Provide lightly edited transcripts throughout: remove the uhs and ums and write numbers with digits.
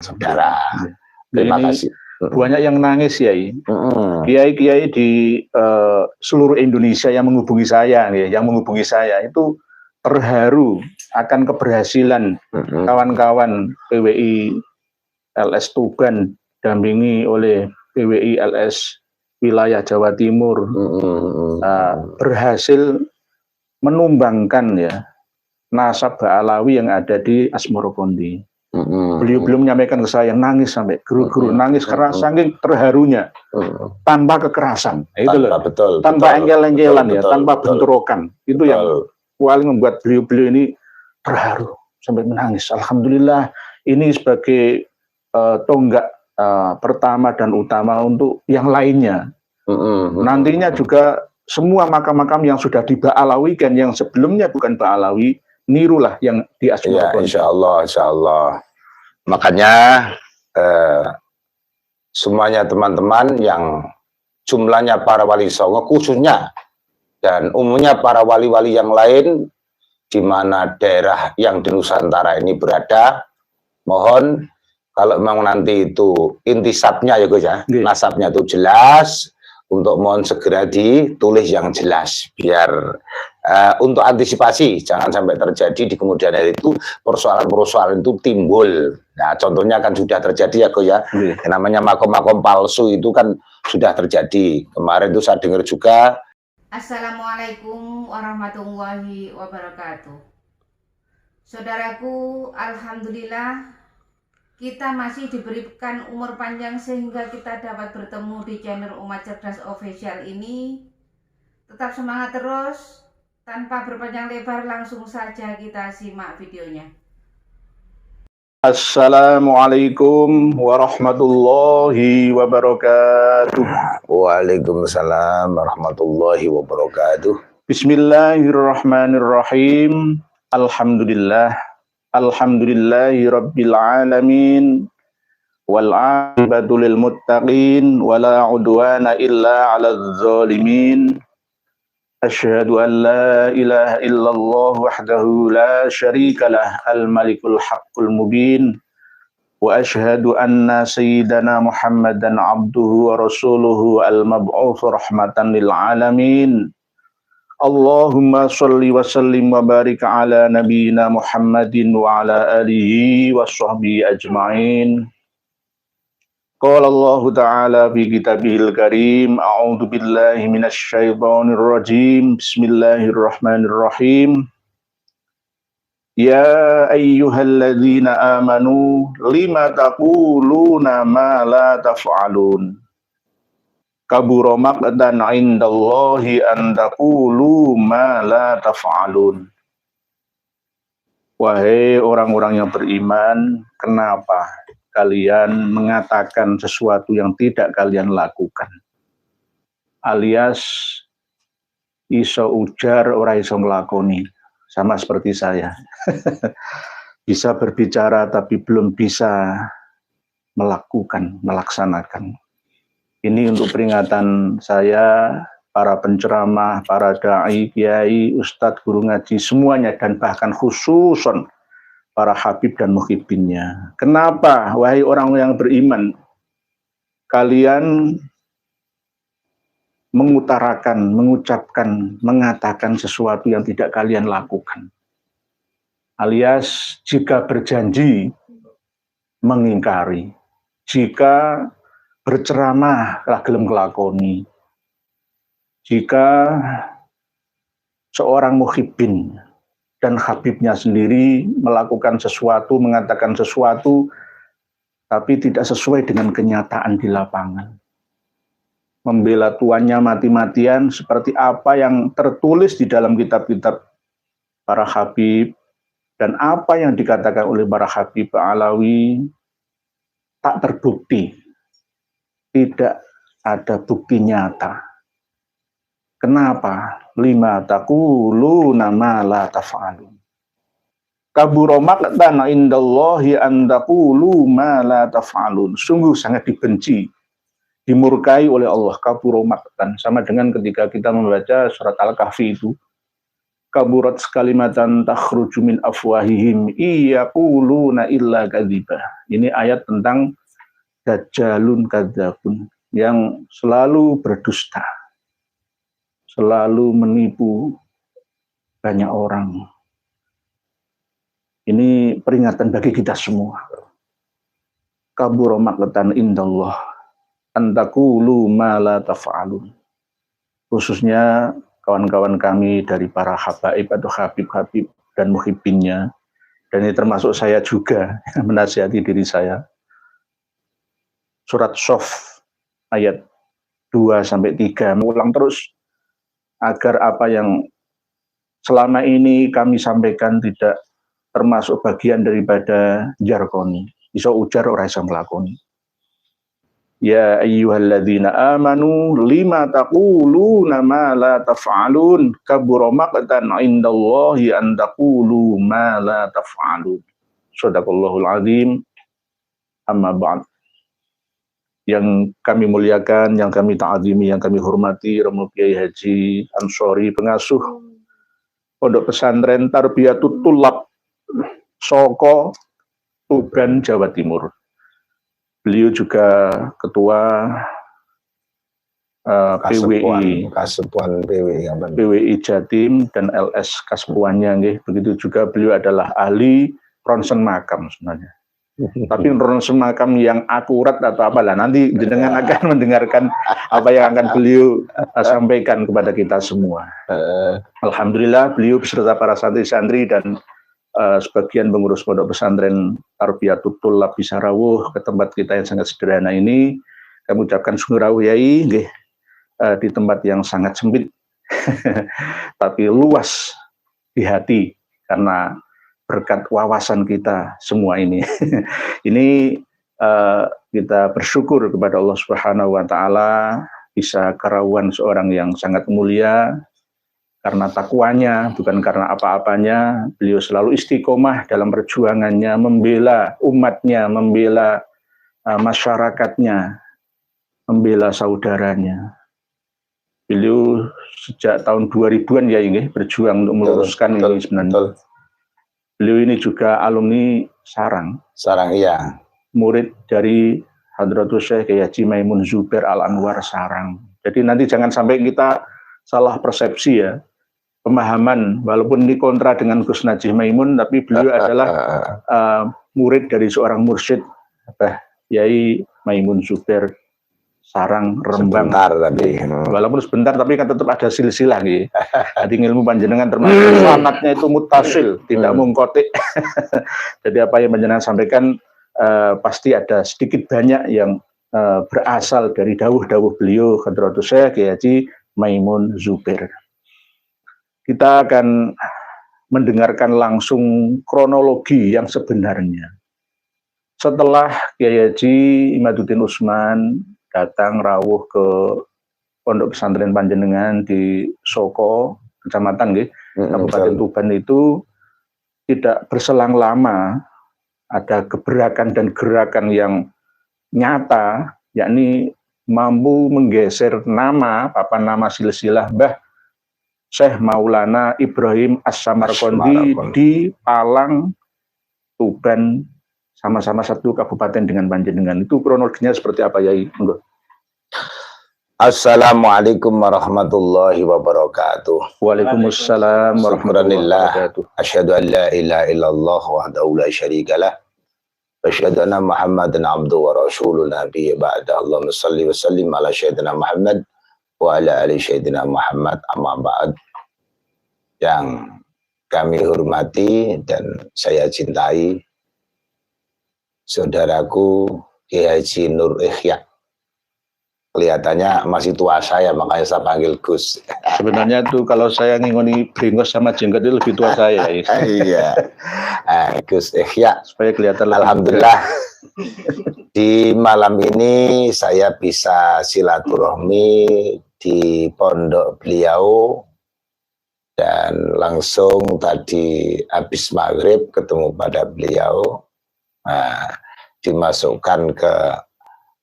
saudara. Terima kasih. Banyak yang nangis ya, kiai-kiai di seluruh Indonesia yang menghubungi saya, itu terharu akan keberhasilan kawan-kawan PWI LS Tuban dampingi oleh PWI LS wilayah Jawa Timur berhasil menumbangkan ya nasab Ba'alawi yang ada di Asmorokondi. Beliau belum menyampaikan ke saya, nangis sampai geru-geru, nangis karena saking terharunya, tanpa kekerasan, itu loh, tanpa engkel-engkelan ya, tanpa bentrokan, itu yang paling membuat beliau-beliau ini terharu sampai menangis. Alhamdulillah, ini sebagai tonggak pertama dan utama untuk yang lainnya. Nantinya juga semua makam-makam yang sudah diba'alawikan, yang sebelumnya bukan Ba'alawi, nirulah yang di Asmorokondi. Ya, insya Allah. Makanya semuanya teman-teman yang jumlahnya para wali songo khususnya dan umumnya para wali-wali yang lain di mana daerah yang di Nusantara ini berada, mohon kalau memang nanti itu intisabnya ya Gus ya, nasabnya itu jelas, untuk mohon segera ditulis yang jelas biar untuk antisipasi jangan sampai terjadi di kemudian hari itu persoalan-persoalan itu timbul. Nah, contohnya kan sudah terjadi ya Gus ya. Yang namanya makom-makom palsu itu kan sudah terjadi. Kemarin itu saya dengar juga. Assalamualaikum warahmatullahi wabarakatuh. Saudaraku, alhamdulillah kita masih diberikan umur panjang sehingga kita dapat bertemu di channel Umat Cerdas Official ini. Tetap semangat terus. Tanpa berpanjang lebar, langsung saja kita simak videonya. Assalamualaikum warahmatullahi wabarakatuh. Waalaikumsalam warahmatullahi wabarakatuh. Bismillahirrahmanirrahim. Alhamdulillah. Alhamdulillahi rabbil alamin. Wal 'aqibatu lil muttaqin wala 'udwana illa 'alal zalimin. Asyhadu an la ilaha illallah wahdahu la syarikalah al-malikul haqqul mubin wa asyhadu anna sayyidana Muhammadan abduhu wa rasuluhu al-mab'uts rahmatan lil alamin. Allahumma shalli wa sallim wa barik ala nabiyyina Muhammadin wa ala alihi wa sahbihi ajma'in. Qala Allah Ta'ala fi kitabihil karim, a'udzu billahi minasy syaithanir rajim. Bismillahirrahmanirrahim. Ya ayyuhalladzina amanu lima taquluna ma la taf'alun. Kabura maqtan 'indallahi an taqulu ma la taf'alun. Wahai orang-orang yang beriman, kenapa kalian mengatakan sesuatu yang tidak kalian lakukan? Alias iso ujar ora iso nglakoni, sama seperti saya. Bisa berbicara tapi belum bisa melaksanakan. Ini untuk peringatan saya, para penceramah, para dai, kiai, ustadz, guru ngaji semuanya, dan bahkan khususon para habib dan muhibbinnya. Kenapa, wahai orang yang beriman, kalian mengutarakan, mengucapkan, mengatakan sesuatu yang tidak kalian lakukan? Alias, jika berjanji, mengingkari. Jika berceramah, lah gelem kelakoni. Jika seorang muhibbin dan habibnya sendiri melakukan sesuatu, mengatakan sesuatu, tapi tidak sesuai dengan kenyataan di lapangan. Membela tuannya mati-matian seperti apa yang tertulis di dalam kitab-kitab para habib, dan apa yang dikatakan oleh para habib Ba'alawi, tak terbukti. Tidak ada bukti nyata. Kenapa? Lima taquluna ma la taf'alun. Kabura maqtan 'indallahi an taqulu ma la taf'alun. Sungguh sangat dibenci, dimurkai oleh Allah. Kabura maqtan, sama dengan ketika kita membaca surat Al-Kahfi itu. kaburat kalimatan takhruju min afwahihim iyaquluna illa kadziba. Ini ayat tentang dajjalun kadzabun yang selalu berdusta, selalu menipu banyak orang. Ini peringatan bagi kita semua. Kabura maqtan indallah an taqulu ma la taf'alun. Khususnya kawan-kawan kami dari para habaib atau habib-habib dan muhibbinnya, dan ini termasuk saya juga menasihati diri saya. Surat Shaff ayat 2-3 mengulang terus agar apa yang selama ini kami sampaikan tidak termasuk bagian daripada jargoni. Iso ujar ora iso nglakoni. Ya ayyuhalladzina amanu lima taquluna ma la taf'alun kabura maqtan 'indallahi an taqulu ma la taf'alun. Shadaqallahul azim. Amma ba'd. Yang kami muliakan, yang kami ta'zimi, yang kami hormati Romo Kiai Haji Ansori, pengasuh Pondok Pesantren Tarbiyatul Thullab Soko Tuban, Jawa Timur. Beliau juga ketua PWI PWI Jatim dan LS Kaspuannya nggih. Begitu juga beliau adalah ahli ronsen makam sebenarnya. Tapi ronsen makam yang akurat atau apalah nanti jenengan akan mendengarkan apa yang akan beliau sampaikan kepada kita semua. Alhamdulillah beliau beserta para santri-santri dan sebagian pengurus pondok pesantren Tarbiyatul Thullab bisa rawuh ke tempat kita yang sangat sederhana ini. Kami ucapkan sungguh rawuh yai di tempat yang sangat sempit tapi luas di hati karena berkat wawasan kita semua ini. Ini kita bersyukur kepada Allah Subhanahu wa taala bisa kerawan seorang yang sangat mulia. Karena takwanya, bukan karena apa-apanya, beliau selalu istiqomah dalam perjuangannya, membela umatnya, membela masyarakatnya, membela saudaranya. Beliau sejak tahun 2000-an ya ini berjuang untuk meluruskan ini sebenarnya. Betul. Beliau ini juga alumni Sarang. Sarang, iya. Murid dari Hadratus Syekh Kiai Haji Maimun Zubair Al-Anwar Sarang. Jadi nanti jangan sampai kita salah persepsi ya. Pemahaman, walaupun ini kontra dengan Gus Najih Maimun, tapi beliau adalah murid dari seorang mursyid Yai Maimun Zubair Sarang Rembang. Sebentar tadi. Walaupun sebentar, tapi kan tetap ada silsilah nih. Jadi ilmu panjenengan termasuk sanatnya itu mutasil, tidak mungkotik. Jadi apa yang panjenengan sampaikan pasti ada sedikit banyak yang berasal dari dawuh-dawuh beliau Hadratus Syekh Kiai Haji Maimun Zubair. Kita akan mendengarkan langsung kronologi yang sebenarnya. Setelah Kiai Haji Imaduddin Usman datang rawuh ke Pondok Pesantren Panjenengan di Soko, Kecamatan Kabupaten Tuban itu tidak berselang lama ada gebrakan dan gerakan yang nyata, yakni mampu menggeser nama, papan nama silsilah Mbah Syekh Maulana Ibrahim As-Samarqandi di Palang, Tuban, sama-sama satu kabupaten dengan Panjenengan. Itu kronologinya seperti apa, Yai? Assalamualaikum warahmatullahi wabarakatuh. Waalaikumsalam warahmatullahi wabarakatuh. Asyhadu an la ilaha illallah wahdahu la syarikalah. Asyhadu anna Muhammadan abduhu wa rasuluhu nabiyya ba'da. Allahumma shalli wa sallim ala sayyidina Muhammad wa ala ali sayyidina Muhammad, amma ba'd. Yang kami hormati dan saya cintai saudaraku Kiai Haji Nur Ikhya. Kelihatannya masih tua saya, makanya saya panggil Gus. Sebenarnya tuh kalau saya ngingoni bringos sama jenggot itu lebih tua saya. Iya. Gus Ikhya. Supaya kelihatan. Alhamdulillah. Di malam ini saya bisa silaturahmi di pondok beliau dan langsung tadi habis maghrib ketemu pada beliau, dimasukkan ke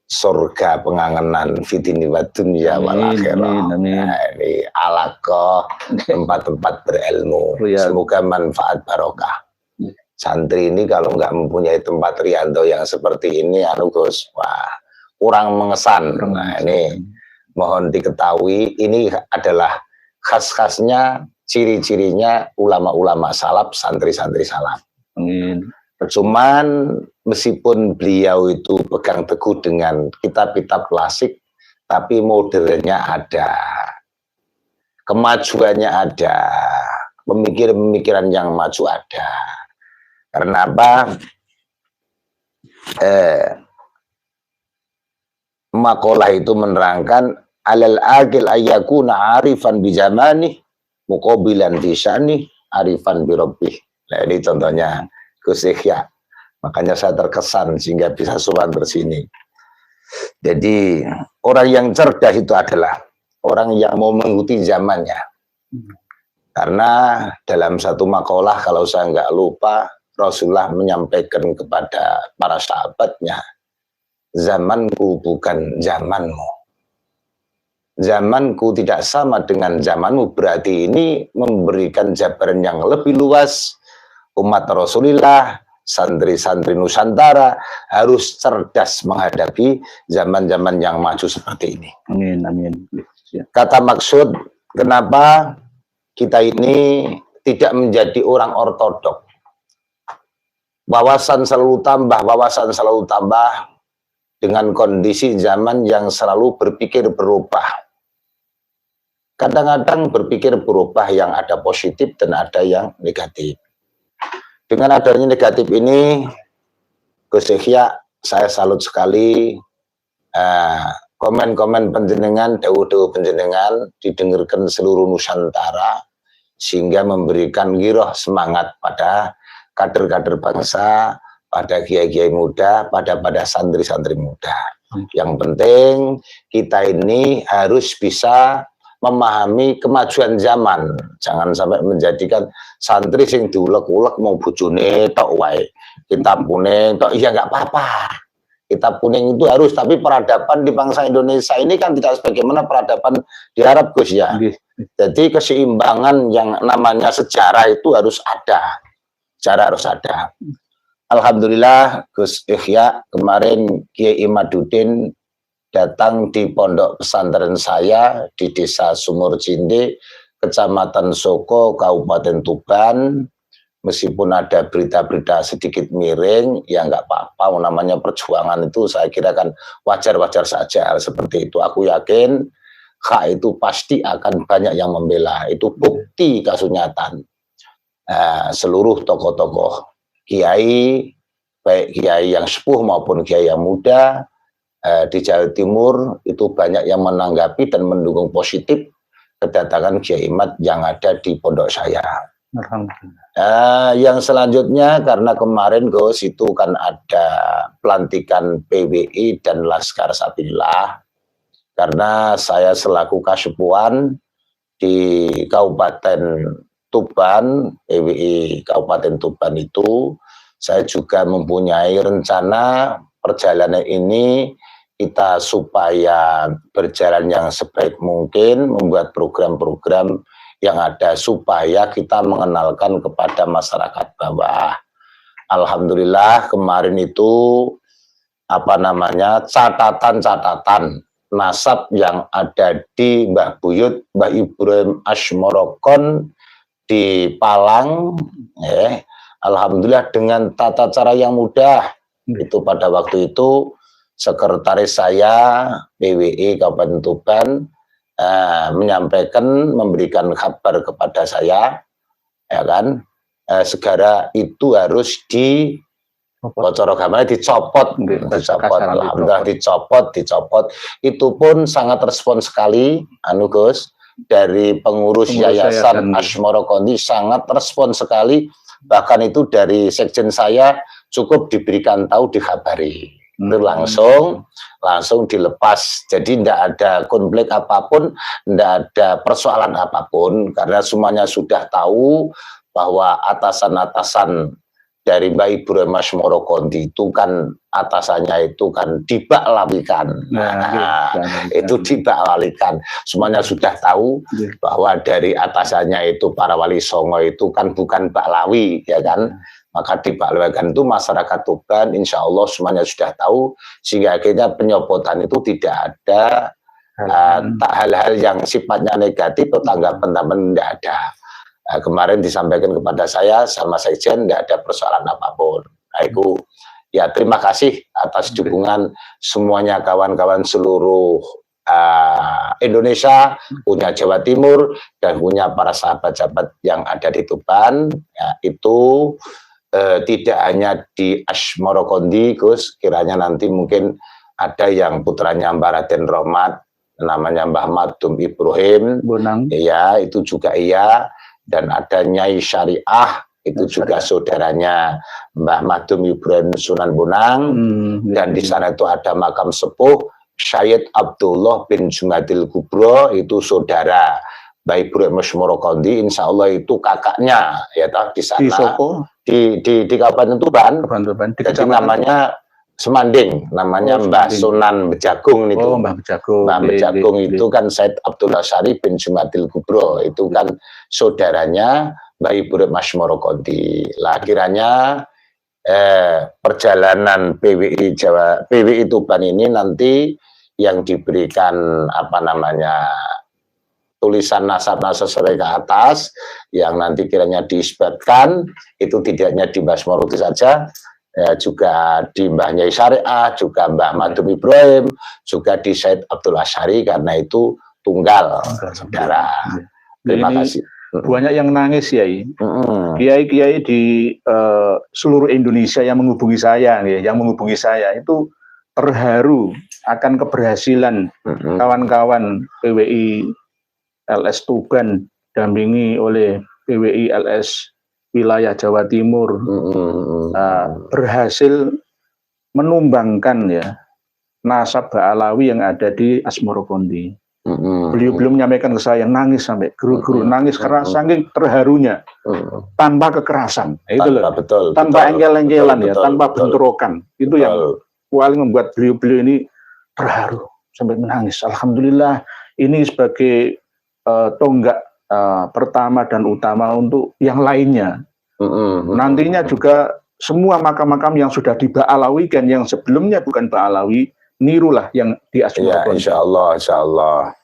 surga pengangenan fitini wa dunya wal akhirah. Nah, ini alaqah tempat-tempat berilmu. Semoga manfaat barokah. Santri ini kalau nggak mempunyai tempat rianto yang seperti ini, Gus, wah, kurang mengesan. Nah, ini mohon diketahui, ini adalah khas-khasnya, ciri-cirinya ulama-ulama salaf, santri-santri salaf. Cuman meskipun beliau itu pegang teguh dengan kitab-kitab klasik, tapi modernnya ada, kemajuannya ada, pemikiran-pemikiran yang maju ada. Karena apa? Makalah itu menerangkan alal agil ayyakuna arifan bi zamani muqabilan bi sya'ni arifan bi rabbih. Nah, ini contohnya Gus Ihya. Makanya saya terkesan sehingga bisa sowan bersini. Jadi orang yang cerdas itu adalah orang yang mau mengikuti zamannya. Karena dalam satu makalah kalau saya nggak lupa, Rasulullah menyampaikan kepada para sahabatnya, zamanku bukan zamanmu. Zamanku tidak sama dengan zamanmu, berarti ini memberikan jabaran yang lebih luas. Umat Rasulullah, santri-santri Nusantara harus cerdas menghadapi zaman-zaman yang maju seperti ini. Amin, amin. Kata maksud, kenapa kita ini tidak menjadi orang ortodok. Wawasan selalu tambah dengan kondisi zaman yang selalu berpikir berubah. Kadang-kadang berpikir berubah yang ada positif dan ada yang negatif. Dengan adanya negatif ini, Gus Ihya, saya salut sekali komen-komen penjenengan, dawuh-dawuh penjenengan didengarkan seluruh Nusantara sehingga memberikan giroh semangat pada kader-kader bangsa, pada kiai-kiai muda, pada santri-santri muda. Yang penting kita ini harus bisa memahami kemajuan zaman. Jangan sampai menjadikan santri sing diulek-ulek mau bojone tok wae. Kitab kuning tok iya nggak apa-apa. Kitab kuning itu harus, tapi peradaban di bangsa Indonesia ini kan tidak sebagaimana peradaban di Arab, Gus ya. Jadi keseimbangan yang namanya sejarah itu harus ada. Sejarah harus ada. Alhamdulillah Gus Ihya kemarin Kiai Imaduddin datang di pondok pesantren saya di Desa Sumur Cinde, Kecamatan Soko, Kabupaten Tuban. Meskipun ada berita-berita sedikit miring, ya nggak apa-apa, namanya perjuangan itu saya kira kan wajar-wajar saja hal seperti itu. Aku yakin hak itu pasti akan banyak yang membela. Itu bukti kasunyatan. Seluruh tokoh-tokoh kiai, baik kiai yang sepuh maupun kiai yang muda, di Jawa Timur itu banyak yang menanggapi dan mendukung positif kedatangan Kiai Imad yang ada di pondok saya. Yang selanjutnya, karena kemarin Gus itu kan ada pelantikan PWI dan Laskar Sabilillah, karena saya selaku Kasepuan di Kabupaten Tuban, PWI Kabupaten Tuban itu, saya juga mempunyai rencana perjalanan ini kita supaya berjalan yang sebaik mungkin, membuat program-program yang ada supaya kita mengenalkan kepada masyarakat bawah. Alhamdulillah kemarin itu catatan-catatan nasab yang ada di Mbah Buyut, Mbah Ibrahim Asmorokon di Palang, alhamdulillah dengan tata cara yang mudah. Itu pada waktu itu sekretaris saya PWI Kabupaten Tuban menyampaikan, memberikan kabar kepada saya, ya kan, segera itu harus dicopot. Alhamdulillah dicopot. Itu pun sangat respon sekali, Gus, dari pengurus Yayasan Asmorokondi sangat respon sekali. Bahkan itu dari sekjen saya cukup diberikan tahu, dikabari. Itu langsung dilepas. Jadi tidak ada konflik apapun, tidak ada persoalan apapun, karena semuanya sudah tahu bahwa atasan-atasan dari Mbak Ibrahim Asmoro Konti itu kan atasannya itu kan dibaklalikan. Itu dibaklalikan. Semuanya sudah tahu bahwa dari atasannya itu para wali songo itu kan bukan baklawi, ya kan? Maka dibaklalikan itu masyarakat Tuban, insya Allah semuanya sudah tahu, sehingga akhirnya penyopotan itu tidak ada hal-hal yang sifatnya negatif atau tanggapan-tanggapan tidak ada. Kemarin disampaikan kepada saya sama Sekjen tidak ada persoalan apapun. Nah, itu ya terima kasih atas dukungan semuanya kawan-kawan seluruh Indonesia, punya Jawa Timur dan punya para sahabat-sahabat yang ada di Tuban. Ya, itu tidak hanya di Asmoro Konti, Gus, kiranya nanti mungkin ada yang putranya Mbah Raden Rohmat, namanya Mbah Madum Ibrahim, Bonang. Ya, itu juga iya. Dan ada Nyai Syariah, itu juga saudaranya Mbah Madum Ibrahim Sunan Bonang. Dan di sana itu ada makam sepuh Syed Abdullah bin Jumadil Kubro, itu saudara Mbah Ibrahim Asmoro Konti, insya Allah itu kakaknya, ya toh, di sana. Di Soko? Di Kabupaten Tuban. Jadi namanya Semanding, namanya Mbah Sunan Bejagung itu. Oh, Mbah Bejagung. Mbah Bejagung itu kan Said Abdullah Syari bin Jumadil Kubro, itu kan saudaranya Mbah Ibrahim Asmoro Konti. Lah kiranya perjalanan PWI Tuban ini nanti yang diberikan apa namanya tulisan nasab-nasab sesuai ke atas yang nanti kiranya diisbatkan itu tidak hanya di Mbah Asmoro saja, ya, juga di Mbah Nyai Syariah, juga Mbah Madum Ibrahim, juga di Said Abdullah Syari, karena itu tunggal saudara. Terima kasih. Banyak yang nangis ya, kiai-kiai di seluruh Indonesia yang menghubungi saya, itu terharu akan keberhasilan kawan-kawan PWI LS Tuban dampingi oleh PWI LS wilayah Jawa Timur berhasil menumbangkan ya nasab Ba'alawi yang ada di Asmoro Konti. Beliau belum menyampaikan ke saya, nangis sampai geru-geru, nangis karena saking terharunya, tanpa kekerasan, itu loh, tanpa engkel-engkelan ya, tanpa bentrokan. Itu yang paling membuat beliau-beliau ini terharu sampai menangis. Alhamdulillah, ini sebagai tonggak pertama dan utama untuk yang lainnya. Nantinya juga semua makam-makam yang sudah diba'alawikan, yang sebelumnya bukan Ba'alawi, nirulah yang di Asmoro Konti. Insya Allah.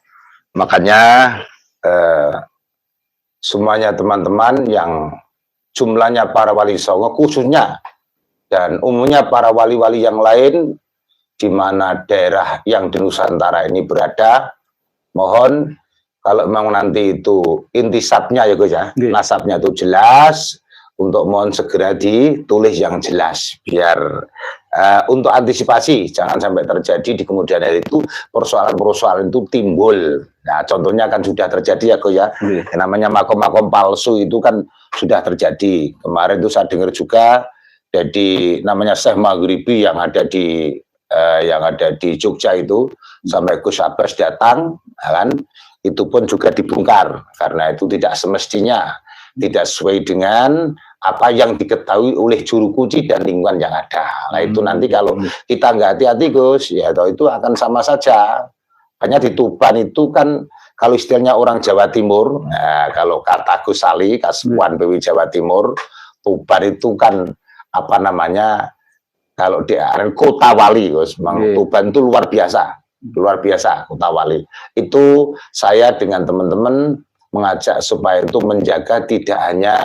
Makanya semuanya teman-teman yang jumlahnya para wali songo khususnya dan umumnya para wali-wali yang lain di mana daerah yang di Nusantara ini berada, mohon kalau memang nanti itu intisabnya ya Gus ya, nasabnya itu jelas, untuk mohon segera ditulis yang jelas biar untuk antisipasi jangan sampai terjadi di kemudian hari itu persoalan-persoalan itu timbul. Nah, contohnya kan sudah terjadi ya Gus ya. Namanya makom-makom palsu itu kan sudah terjadi. Kemarin itu saya dengar juga jadi namanya Syekh Maghribi yang ada di Jogja itu sampai Gus Abbas datang, kan? Itu pun juga dibongkar karena itu tidak semestinya, tidak sesuai dengan apa yang diketahui oleh juru kunci dan lingkungan yang ada. Nah itu nanti kalau kita nggak hati-hati Gus, ya itu akan sama saja. Hanya di Tuban itu kan kalau istilahnya orang Jawa Timur, nah, kalau kata Gus Ali, Kasuan PWI Jawa Timur, Tuban itu kan apa namanya, kalau di kota wali Gus, Tuban itu luar biasa kota wali. Itu saya dengan teman-teman mengajak supaya itu menjaga tidak hanya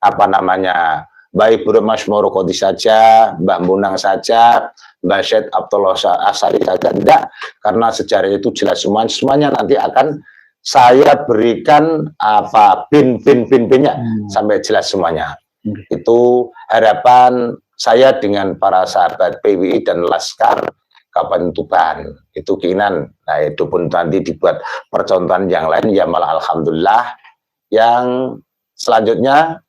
apa namanya Mbah Ibrahim Asmoro Konti saja, Mbah Bonang saja, Mbah Syed Abdullah Syari saja, tidak, karena sejarah itu jelas semuanya nanti akan saya berikan apa bin-binnya sampai jelas semuanya. Itu harapan saya dengan para sahabat PWI dan Laskar Kabupaten Tuban, itu keinginan. Nah itu pun nanti dibuat percontohan yang lain, ya malah alhamdulillah. Yang selanjutnya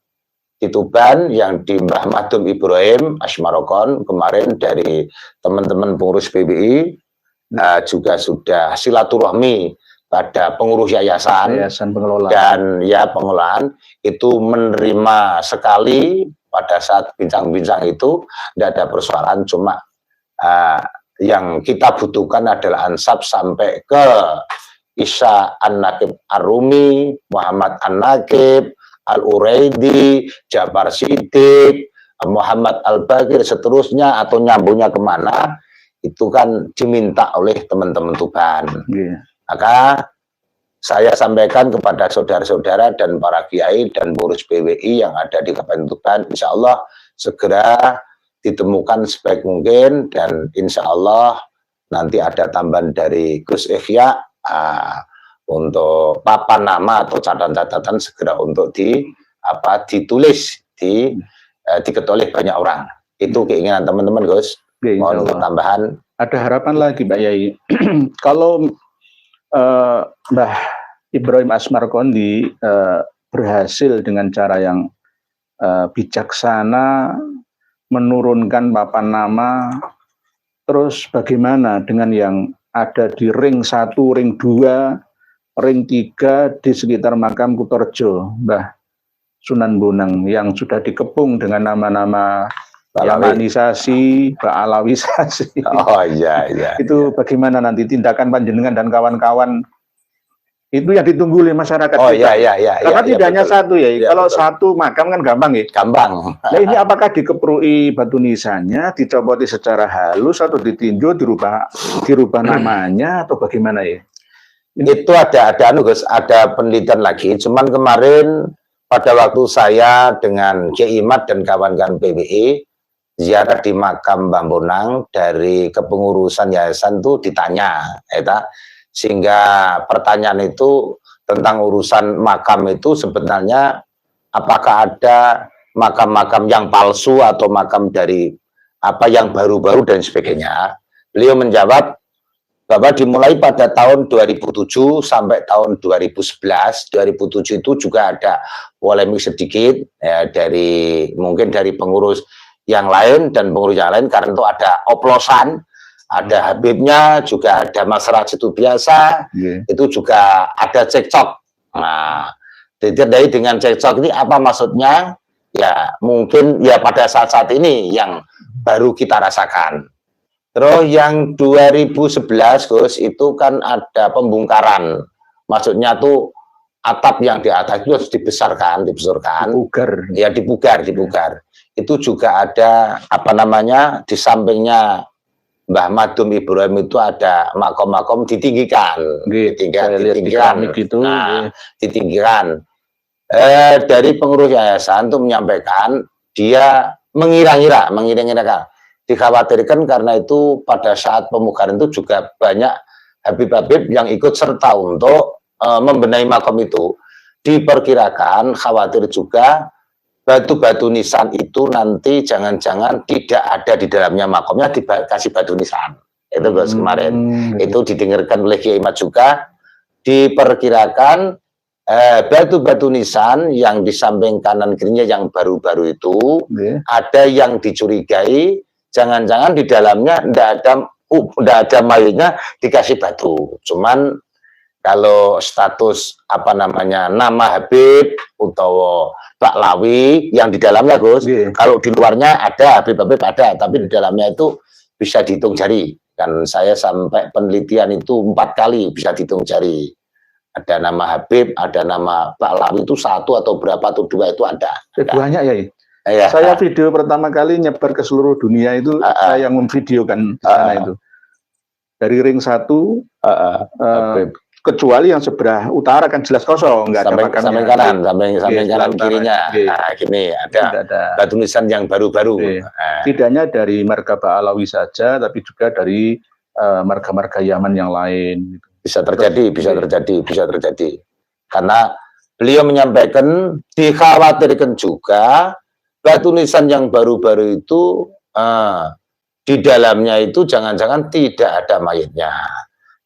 di Tuban yang di Mbah Madum Ibrahim Asmoro Konti kemarin dari teman-teman pengurus PWI juga sudah silaturahmi pada pengurus yayasan pengelola. Dan ya pengelolaan itu menerima sekali pada saat bincang-bincang itu tidak ada persoalan, cuma yang kita butuhkan adalah ansab sampai ke Isa An-Naqib Ar-Rumi, Muhammad An-Naqib, Al-Uraidi, Jabar Siddiq, Muhammad Al-Baqir, seterusnya, atau nyambungnya kemana, itu kan diminta oleh teman-teman Tuban. Maka saya sampaikan kepada saudara-saudara dan para kiai dan pengurus PWI yang ada di Kabupaten Tuban, insya Allah segera ditemukan sebaik mungkin, dan insya Allah nanti ada tambahan dari Gus Ikhya untuk papan nama atau catatan-catatan segera untuk ditulis, diketuk oleh banyak orang. Itu keinginan teman-teman, Gus. Mohon untuk tambahan. Ada harapan lagi, Pak Yai. Kalau Mbah Ibrahim Asmarkondi berhasil dengan cara yang bijaksana menurunkan papan nama, terus bagaimana dengan yang ada di ring 1, ring 2, ring 3 di sekitar makam Kutorjo, Mbah Sunan Bonang, yang sudah dikepung dengan nama-nama Yamanisasi, Baalawisasi. Oh iya. Itu bagaimana nanti tindakan panjenengan dan kawan-kawan? Itu yang ditunggu oleh masyarakat. Oh kita. Iya. Karena tidak hanya satu ya. Kalau betul. satu makam kan gampang ya. Gampang. Nah ini apakah dikeprui batu nisannya, dicopoti secara halus atau ditinjau, dirubah namanya atau bagaimana ya? Itu ada Gus, ada penelitian lagi. Cuman kemarin pada waktu saya dengan Kiai Imad dan kawan-kawan PWI ziarah di makam Mbah Bonang, dari kepengurusan yayasan itu ditanya, sehingga pertanyaan itu tentang urusan makam itu sebenarnya apakah ada makam-makam yang palsu atau makam dari apa yang baru-baru dan sebagainya. Beliau menjawab bahwa dimulai pada tahun 2007 sampai tahun 2011. 2007 itu juga ada polemik sedikit ya, mungkin dari pengurus yang lain dan pengurus yang lain, karena itu ada oplosan, ada Habibnya, juga ada masyarakat itu biasa, itu juga ada cekcok. Nah, ditandai dengan cekcok ini apa maksudnya? Ya mungkin ya pada saat-saat ini yang baru kita rasakan. Terus yang 2011 Gus, itu kan ada pembongkaran, maksudnya tuh atap yang di atas itu harus dibesarkan. Dipugar. Ya dipugar. Itu juga ada di sampingnya Mbah Madum Ibrahim itu ada makom-makom ditinggikan. Ditinggikan. Dari pengurus yayasan itu menyampaikan, dia mengira-ngira, dikhawatirkan karena itu pada saat pemugaran itu juga banyak Habib-Habib yang ikut serta untuk membenahi makom itu. Diperkirakan khawatir juga batu-batu nisan itu nanti jangan-jangan tidak ada di dalamnya makomnya, dikasih batu nisan. Itu Gus kemarin. Itu didengarkan oleh Kiai Imad juga. Diperkirakan batu-batu nisan yang di samping kanan kirinya yang baru-baru itu ada yang dicurigai, jangan-jangan di dalamnya tidak ada mayatnya, dikasih batu. Cuman kalau status nama Habib atau Baklawi yang di dalamnya Gus, kalau di luarnya ada Habib-Habib ada, tapi di dalamnya itu bisa dihitung jari. Dan saya sampai penelitian itu 4 kali bisa dihitung jari. Ada nama Habib, ada nama Baklawi itu 1 atau berapa atau 2 itu ada. Banyak ya. Saya video pertama kali nyebar ke seluruh dunia itu saya yang memvideokan di sana itu. Dari ring 1 kecuali yang sebelah utara kan jelas kosong, nggak ada makamnya. Samping kanan kirinya. Nah, gini ada batu nisan yang baru-baru. Tidak hanya dari marga Baalawi saja, tapi juga dari marga-marga Yaman yang lain. Bisa terjadi. Karena beliau menyampaikan dikhawatirkan juga batu nisan yang baru-baru itu di dalamnya itu jangan-jangan tidak ada mayatnya.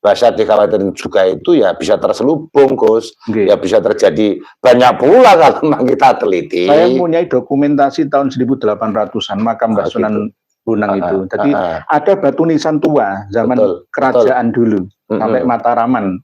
Bahasa dikhawatirin juga itu ya bisa terselubung Gus, ya bisa terjadi banyak pula kalau memang kita teliti. Saya mempunyai dokumentasi tahun 1800-an makam Mbah Sunan Bonang itu. Jadi ada batu nisan tua zaman kerajaan dulu sampai Mataraman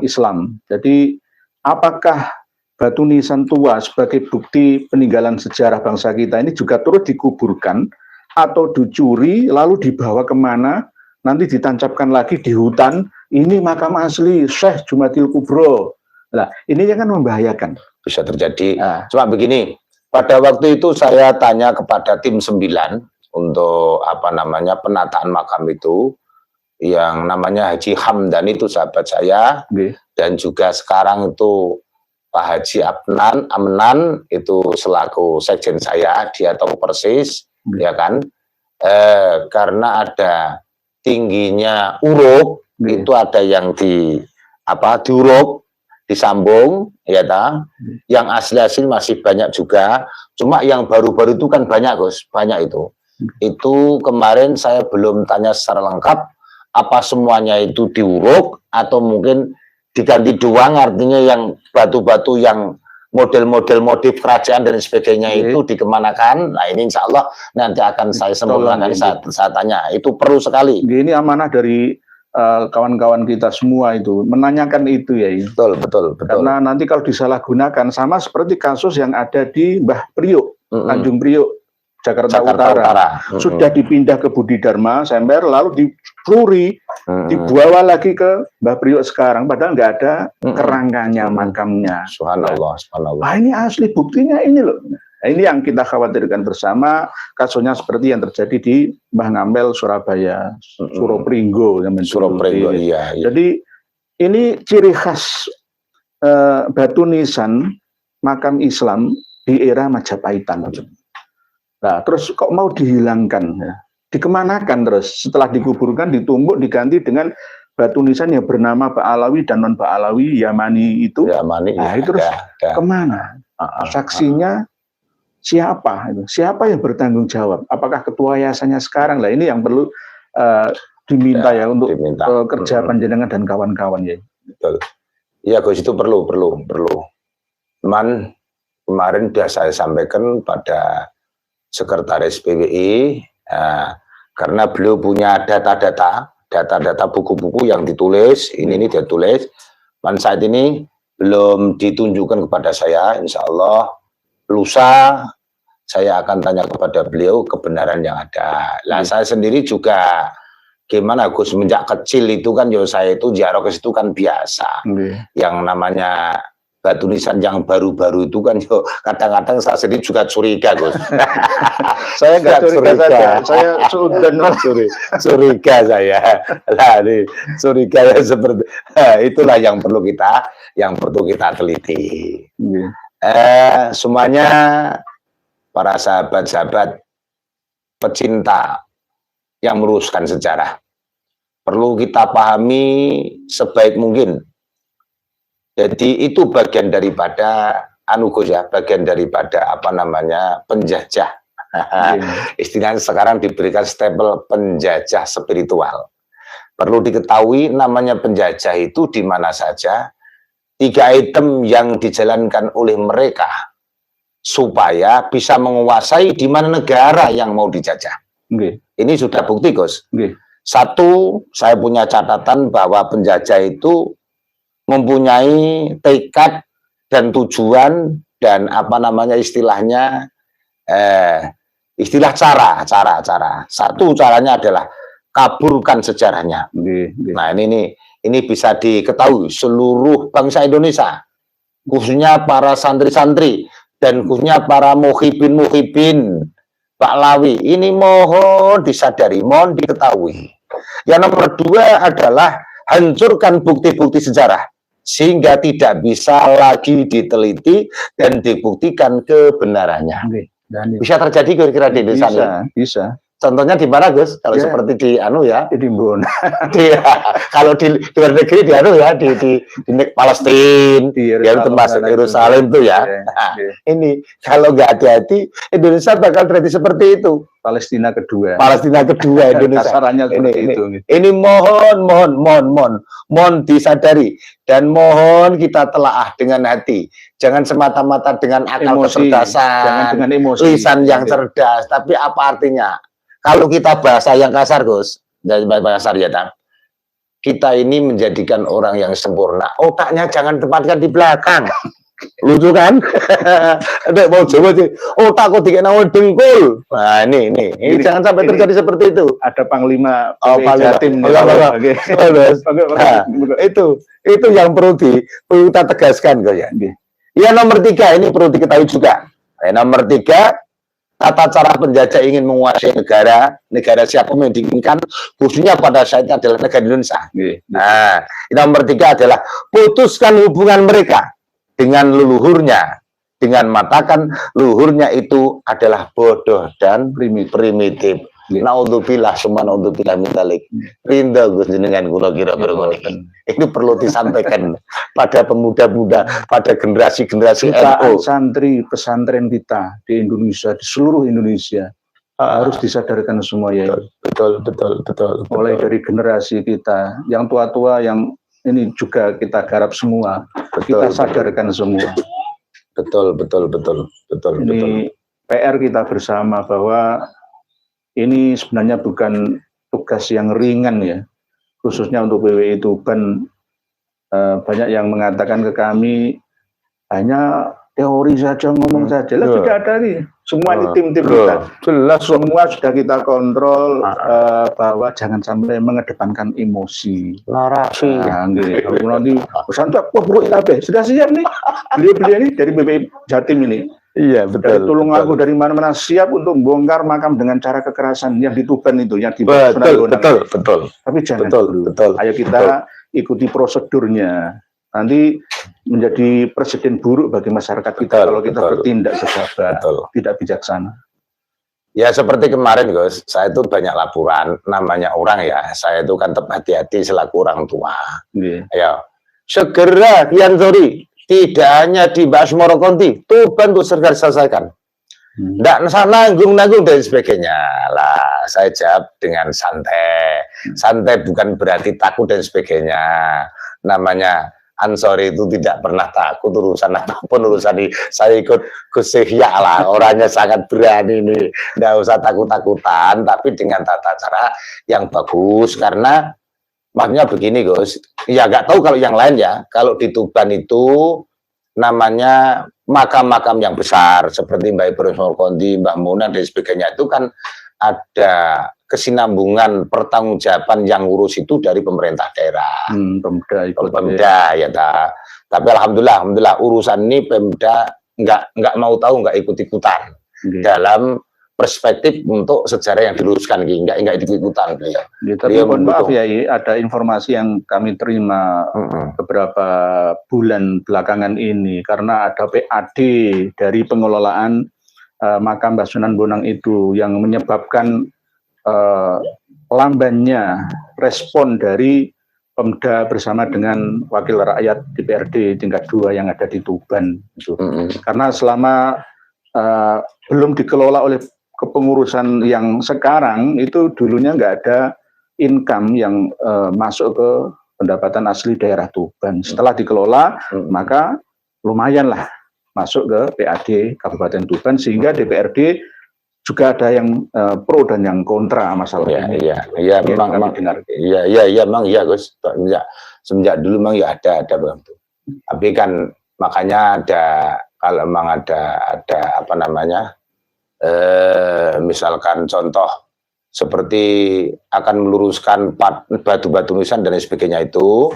Islam. Jadi apakah batu nisan tua sebagai bukti peninggalan sejarah bangsa kita ini juga turut dikuburkan atau dicuri lalu dibawa kemana, nanti ditancapkan lagi di hutan, ini makam asli Syekh Jumadil Kubro. Nah, ini kan membahayakan. Bisa terjadi. Cuma begini, pada waktu itu saya tanya kepada tim 9 untuk penataan makam itu, yang namanya Haji Hamdan itu sahabat saya, dan juga sekarang itu Pak Haji Amnan itu selaku sekjen saya, dia tahu persis, ya kan, karena ada tingginya uruk, itu ada yang diuruk, disambung, ya yang asli masih banyak juga, cuma yang baru-baru itu kan banyak Gus, banyak itu. Itu kemarin saya belum tanya secara lengkap, apa semuanya itu diuruk atau mungkin diganti doang, artinya yang batu-batu yang model-model motif kerajaan dan sebagainya itu dikemanakan. Nah ini insya Allah nanti akan saya sempurnakan saat tanya. Itu perlu sekali. Ini amanah dari kawan-kawan kita semua itu menanyakan itu ya. Betul. Karena nanti kalau disalahgunakan sama seperti kasus yang ada di Mbah Priok, Tanjung Priok, Jakarta Utara. Sudah dipindah ke Budi Dharma Semper, lalu dicuri, dibawa lagi ke Mbah Priok sekarang, padahal nggak ada kerangkanya, makamnya. Subhanallah. Nah, ini asli buktinya ini loh. Nah, ini yang kita khawatirkan bersama, kasusnya seperti yang terjadi di Mbah Ngampel, Surabaya, Suropringgo. Suropringgo, iya. Jadi ini ciri khas batu nisan makam Islam di era Majapahitan. Nah, terus kok mau dihilangkan, ya? Dikemanakan terus? Setelah dikuburkan, ditumbuk, diganti dengan batu nisan yang bernama Ba'alawi dan non Ba'alawi, Yamani itu. Yamani, nah, itu terus kemana? Saksinya siapa? Siapa yang bertanggung jawab? Apakah ketua yayasannya sekarang? Lah ini yang perlu diminta ya untuk kerja panjenengan dan kawan-kawan ya. Betul. Iya Gus, itu perlu. Cuman kemarin sudah saya sampaikan pada Sekretaris PWI, karena beliau punya data-data buku-buku yang ditulis, ini dia tulis, dan saat ini belum ditunjukkan kepada saya. Insya Allah lusa saya akan tanya kepada beliau kebenaran yang ada. Nah, saya sendiri juga gimana Gus, semenjak kecil itu kan saya itu ziarah ke situ kan biasa. Yang namanya batu nisan yang baru-baru itu kan kadang-kadang saya sendiri juga curiga Gus. Saya nggak curiga saja, saya curiga saya. Nah, ini curiga ya seperti itulah yang perlu kita teliti. Semuanya para sahabat-sahabat pecinta yang meluruskan sejarah perlu kita pahami sebaik mungkin. Jadi itu bagian daripada bagian daripada penjajah. Istilahnya sekarang diberikan stempel penjajah spiritual. Perlu diketahui namanya penjajah itu di mana saja, 3 item yang dijalankan oleh mereka supaya bisa menguasai di mana negara yang mau dijajah. Ini sudah bukti Gus. Satu, saya punya catatan bahwa penjajah itu mempunyai tekad dan tujuan dan istilahnya istilah cara. Satu caranya adalah kaburkan sejarahnya. Nah ini bisa diketahui seluruh bangsa Indonesia, khususnya para santri-santri dan khususnya para muhibin Ba'alawi. Ini mohon disadari, mohon diketahui. Yang nomor 2 adalah hancurkan bukti-bukti sejarah sehingga tidak bisa lagi diteliti dan dibuktikan kebenarannya. Bisa terjadi kira-kira di Indonesia? Bisa. Contohnya di mana Gus? Kalau seperti di di Mbon. Kalau di luar negeri di Palestina, yang tempat Yerusalem itu ya. Ini kalau nggak hati-hati Indonesia bakal terjadi seperti itu. Palestina kedua Indonesia. Kasarannya seperti itu. Ini mohon disadari dan mohon kita telaah dengan hati. Jangan semata-mata dengan akal kecerdasan, jangan dengan emosi, lisan yang cerdas. Tapi apa artinya? Kalau kita bahasa yang kasar Gus, dari bahasa kasar ya, kita ini menjadikan orang yang sempurna. Otaknya jangan tempatkan di belakang. Lucu kan? Ada mau Jawa sih. Oh tak kok dikena dengkul. Nah ini jangan sampai terjadi seperti itu. Ada Panglima Panglima Jatim. Itu yang perlu kita tegaskan kok ya. Ya nomor 3 ini perlu diketahui juga. Nomor 3, tata cara penjajah ingin menguasai negara siapa yang diinginkan, khususnya pada saat ini adalah negara Indonesia. Nah, nomor 3 adalah putuskan hubungan mereka dengan leluhurnya, dengan matakan leluhurnya itu adalah bodoh dan primitif. Naudzubillah semua naudzubillah min dzalik. Rinda Gus jenengan kula kira berkoni. Ini perlu disampaikan pada pemuda-pemuda, pada generasi-generasi NU. Santri pesantren kita di Indonesia, di seluruh Indonesia harus disadarkan semua ya. Betul. Mulai dari generasi kita, yang tua-tua yang ini juga kita garap semua, kita sadarkan semua. Betul. Ini PR kita bersama bahwa ini sebenarnya bukan tugas yang ringan ya, khususnya untuk PWI Tuban. Banyak yang mengatakan ke kami hanya teori saja, ngomong saja. Lah sudah ada nih, semua ini tim-tim kita. Jelas semua sudah kita kontrol bahwa jangan sampai mengedepankan emosi. Narasi. Nah, nanti santai, sudah siap nih. Beliau ini dari BPI Jatim ini. Iya betul. Tolong aku dari mana-mana siap untuk bongkar makam dengan cara kekerasan yang di Tuban itu, yang di betul. Tapi jangan betul. Ayo kita ikuti prosedurnya. Nanti menjadi presiden buruk bagi masyarakat kita kalau kita bertindak gegabah, tidak bijaksana. Ya seperti kemarin Gus, saya itu banyak laporan, namanya orang ya, saya itu kan tetap hati-hati selaku orang tua. Ayo, segera Kian Sori. Tidak hanya di Asmoro Konti, Tuban untuk segera diselesaikan. Tidak nanggung dan sebagainya. Lah, saya jawab dengan santai. Santai bukan berarti takut dan sebagainya. Namanya Ansori itu tidak pernah takut urusan apapun urusan ini. Saya ikut Gus Yahya lah, orangnya sangat berani nih. Tidak usah takut-takutan, tapi dengan tata cara yang bagus karena maksudnya begini Gus, ya nggak tahu kalau yang lain ya, kalau di Tuban itu namanya makam-makam yang besar, seperti Mbak Ibrahim Kondi, Mbah Muna, dan sebagainya, itu kan ada kesinambungan pertanggungjawaban yang ngurus itu dari pemerintah daerah. Pemda ya tapi alhamdulillah urusan ini Pemda nggak mau tahu, nggak ikut-ikutan dalam perspektif untuk sejarah yang diluruskan, nggak ikut-ikutan beliau. Tapi mohon maaf ya, ada informasi yang kami terima beberapa bulan belakangan ini karena ada PAD dari pengelolaan makam Mbah Sunan Bonang itu yang menyebabkan lambannya respon dari Pemda bersama dengan wakil rakyat DPRD tingkat 2 yang ada di Tuban itu. Karena selama belum dikelola oleh kepengurusan yang sekarang itu dulunya nggak ada income yang masuk ke pendapatan asli daerah Tuban. Setelah dikelola maka lumayan lah masuk ke PAD Kabupaten Tuban sehingga DPRD juga ada yang pro dan yang kontra masalah ini. Iya memang Gus. Semenjak dulu memang ya ada Bang. Tapi kan makanya ada kalau memang ada apa namanya misalkan contoh seperti akan meluruskan batu-batu nisan dan sebagainya itu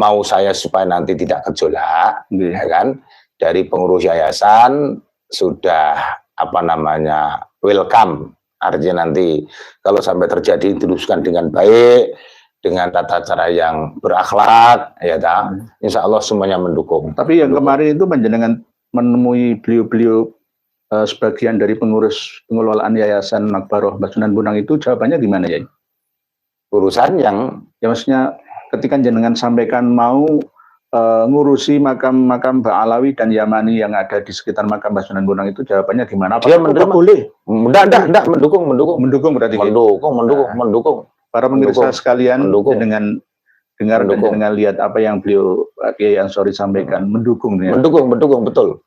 mau saya supaya nanti tidak gejolak, ya kan? Dari pengurus yayasan sudah apa namanya welcome, artinya nanti kalau sampai terjadi diteruskan dengan baik, dengan tata cara yang berakhlak, ya insya Allah semuanya mendukung. Tapi yang kemarin itu menjenengan menemui beliau-beliau sebagian dari pengurus pengelolaan Yayasan Makbaroh Mbah Sunan Bonang itu jawabannya gimana ya? Urusan yang ya maksudnya ketika jenengan sampaikan mau ngurusi makam-makam Mbah Alawi dan Yamani yang ada di sekitar makam Mbah Sunan Bonang itu jawabannya gimana? Dia menerima boleh. Enggak mendukung berarti. Mendukung. Para pemirsa sekalian dengan dengar dan dengan lihat apa yang beliau Kiai Ansori sampaikan, mendukung ya. Mendukung betul.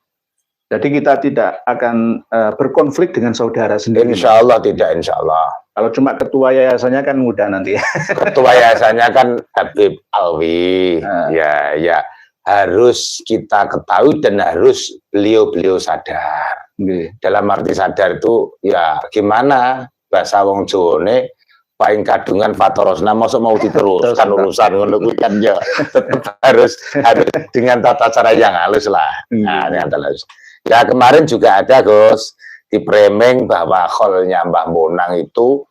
Jadi kita tidak akan berkonflik dengan saudara sendiri. Insya Allah tidak, insya Allah. Kalau cuma ketua yayasannya kan mudah nanti. Ketua yayasannya kan Habib Alwi, ya harus kita ketahui dan harus beliau-beliau sadar. Dalam arti sadar itu ya gimana bahasa wong Jawane paling kadungan fatorosna masa mau diteruskan urusan ngono kuwi kan ya tetap harus dengan tata cara yang halus lah. Nah, yang halus. Ya kemarin juga ada Gus di framing bahwa kholnya Mbah Bonang itu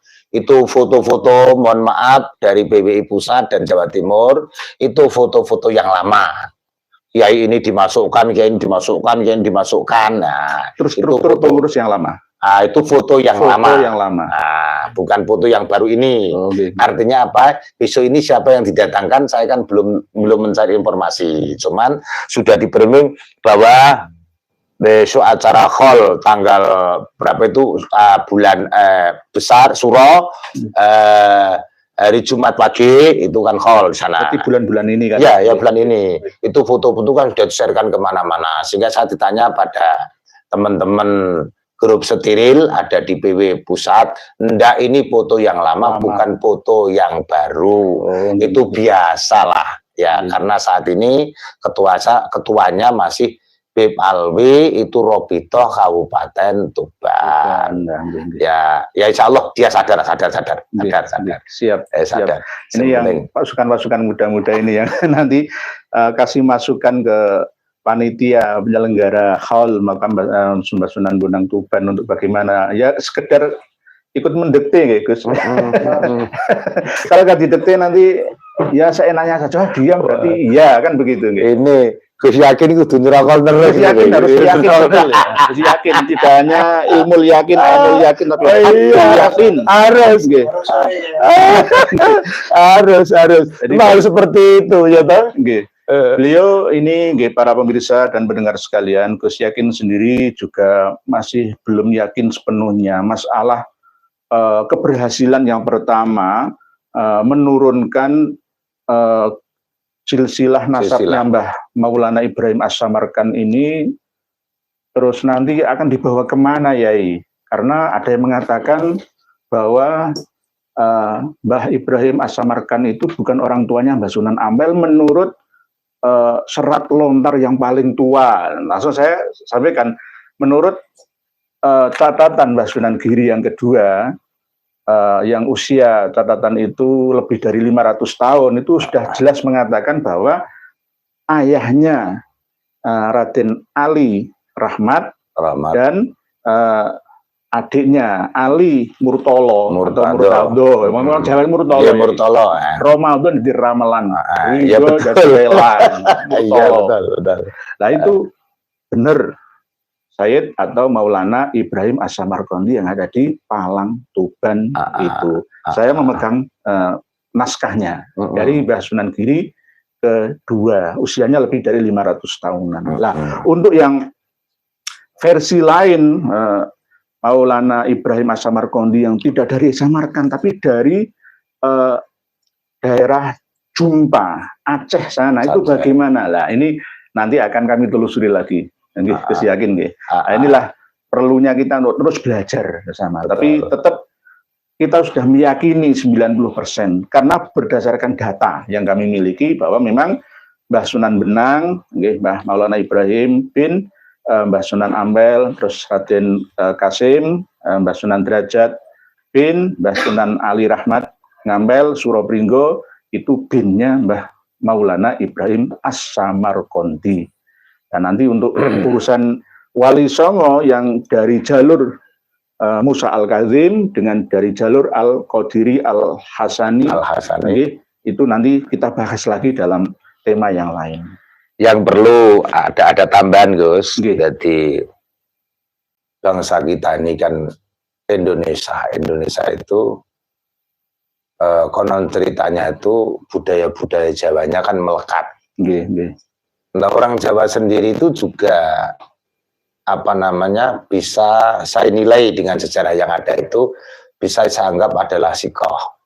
foto-foto, mohon maaf, dari PWI Pusat dan Jawa Timur, itu foto-foto yang lama. Kiai ini dimasukkan, kiai ini dimasukkan, kiai ini dimasukkan. Nah, terus struktur pengurus yang lama. Ah, itu foto yang lama. Yang lama. Nah, bukan foto yang baru ini. Artinya apa? Besok ini siapa yang didatangkan? Saya kan belum mencari informasi. Cuman sudah di-framing bahwa besok acara khol tanggal berapa itu bulan besar Suro hari Jumat pagi itu kan khol di sana. Berarti bulan-bulan ini kan? Ya bulan ini. Itu foto-foto kan sudah di-share-kan kemana-mana. Sehingga saya ditanya pada teman-teman grup steril ada di PW Pusat, ndak ini foto yang lama. Bukan foto yang baru. Itu biasalah ya, karena saat ini ketuanya masih Beb Alwi itu Robito Kabupaten Tuban. Ya insya Allah dia sadar. Siap. Sadar. Ini yang pasukan-pasukan muda-muda ini yang nanti kasih masukan ke panitia penyelenggara haul makam Mbah Sunan Bonang Tuban untuk bagaimana ya sekedar ikut mendekte ya Gus. Kalau nggak didekte nanti ya seenaknya saja diam berarti iya kan begitu. Ini Gus yakin itu neraka terus. Gus yakin harus yakin betul ya. Gus yakin tidak hanya ilmu yakin tapi yakin harus harus. Harus seperti itu ya toh. Beliau ini para pemirsa dan pendengar sekalian, Gus yakin sendiri juga masih belum yakin sepenuhnya masalah keberhasilan yang pertama menurunkan silsilah nasabnya Mbah Maulana Ibrahim As-Samarkand ini terus nanti akan dibawa kemana Yai? Karena ada yang mengatakan bahwa Mbah Ibrahim As-Samarkand itu bukan orang tuanya Mbah Sunan Ampel menurut serat lontar yang paling tua. Langsung saya sampaikan menurut catatan Mbah Sunan Giri yang kedua, yang usia catatan itu lebih dari 500 tahun itu sudah jelas mengatakan bahwa ayahnya Raden Ali Rahmat. Dan adiknya Ali Murtolo. Memang Jawa Murtolo. Ya, Murtolo. Ramadan di Ramelan. Iya betul. Iya betul. Nah itu benar. Sayyid atau Maulana Ibrahim As-Samarkand yang ada di Palang Tuban itu. Saya memegang naskahnya dari Mbah Sunan Giri kedua, usianya lebih dari 500 tahunan. Nah, untuk yang versi lain Maulana Ibrahim As-Samarkand yang tidak dari Samarkand tapi dari daerah Jumpa, Aceh sana itu bagaimana? Lah ini nanti akan kami telusuri lagi. Gus yakin nggih. Inilah perlunya kita untuk terus belajar bersama. Tapi tetap kita sudah meyakini 90% karena berdasarkan data yang kami miliki bahwa memang Mbah Sunan Benang, Mbah Maulana Ibrahim bin Mbah Sunan Ampel, terus Raden Kasim, Mbah Sunan Derajat bin Mbah Sunan Ali Rahmat Ngampel Suropringgo itu binnya Mbah Maulana Ibrahim As-Samarkand. Dan nanti untuk urusan Wali Songo yang dari jalur Musa Al-Kazim dengan dari jalur Al-Qadiri Al-Hasani, itu nanti kita bahas lagi dalam tema yang lain. Yang perlu ada tambahan Gus, jadi bangsa kita ini kan Indonesia itu konon ceritanya itu budaya-budaya Jawanya kan melekat. Nah, orang Jawa sendiri itu juga bisa saya nilai dengan sejarah yang ada itu bisa saya anggap adalah sikoh.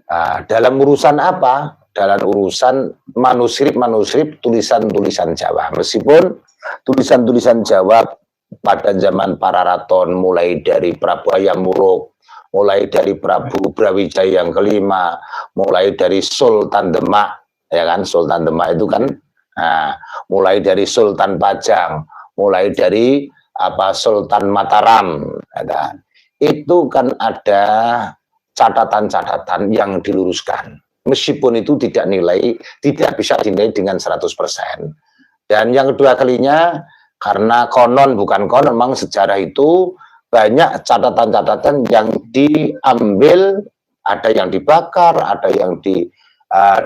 Nah, dalam urusan apa? Dalam urusan manuskrip tulisan-tulisan Jawa. Meskipun tulisan-tulisan Jawa pada zaman para raton mulai dari Prabu Hayam Wuruk, mulai dari Prabu Brawijaya yang kelima, mulai dari Sultan Demak, ya kan, Sultan Demak itu kan Nah, mulai dari Sultan Pajang, mulai dari Sultan Mataram, itu kan ada catatan-catatan yang diluruskan. Meskipun itu tidak bisa dinilai dengan 100%. Dan yang kedua kalinya, karena konon bukan konon, memang sejarah itu banyak catatan-catatan yang diambil, ada yang dibakar, ada yang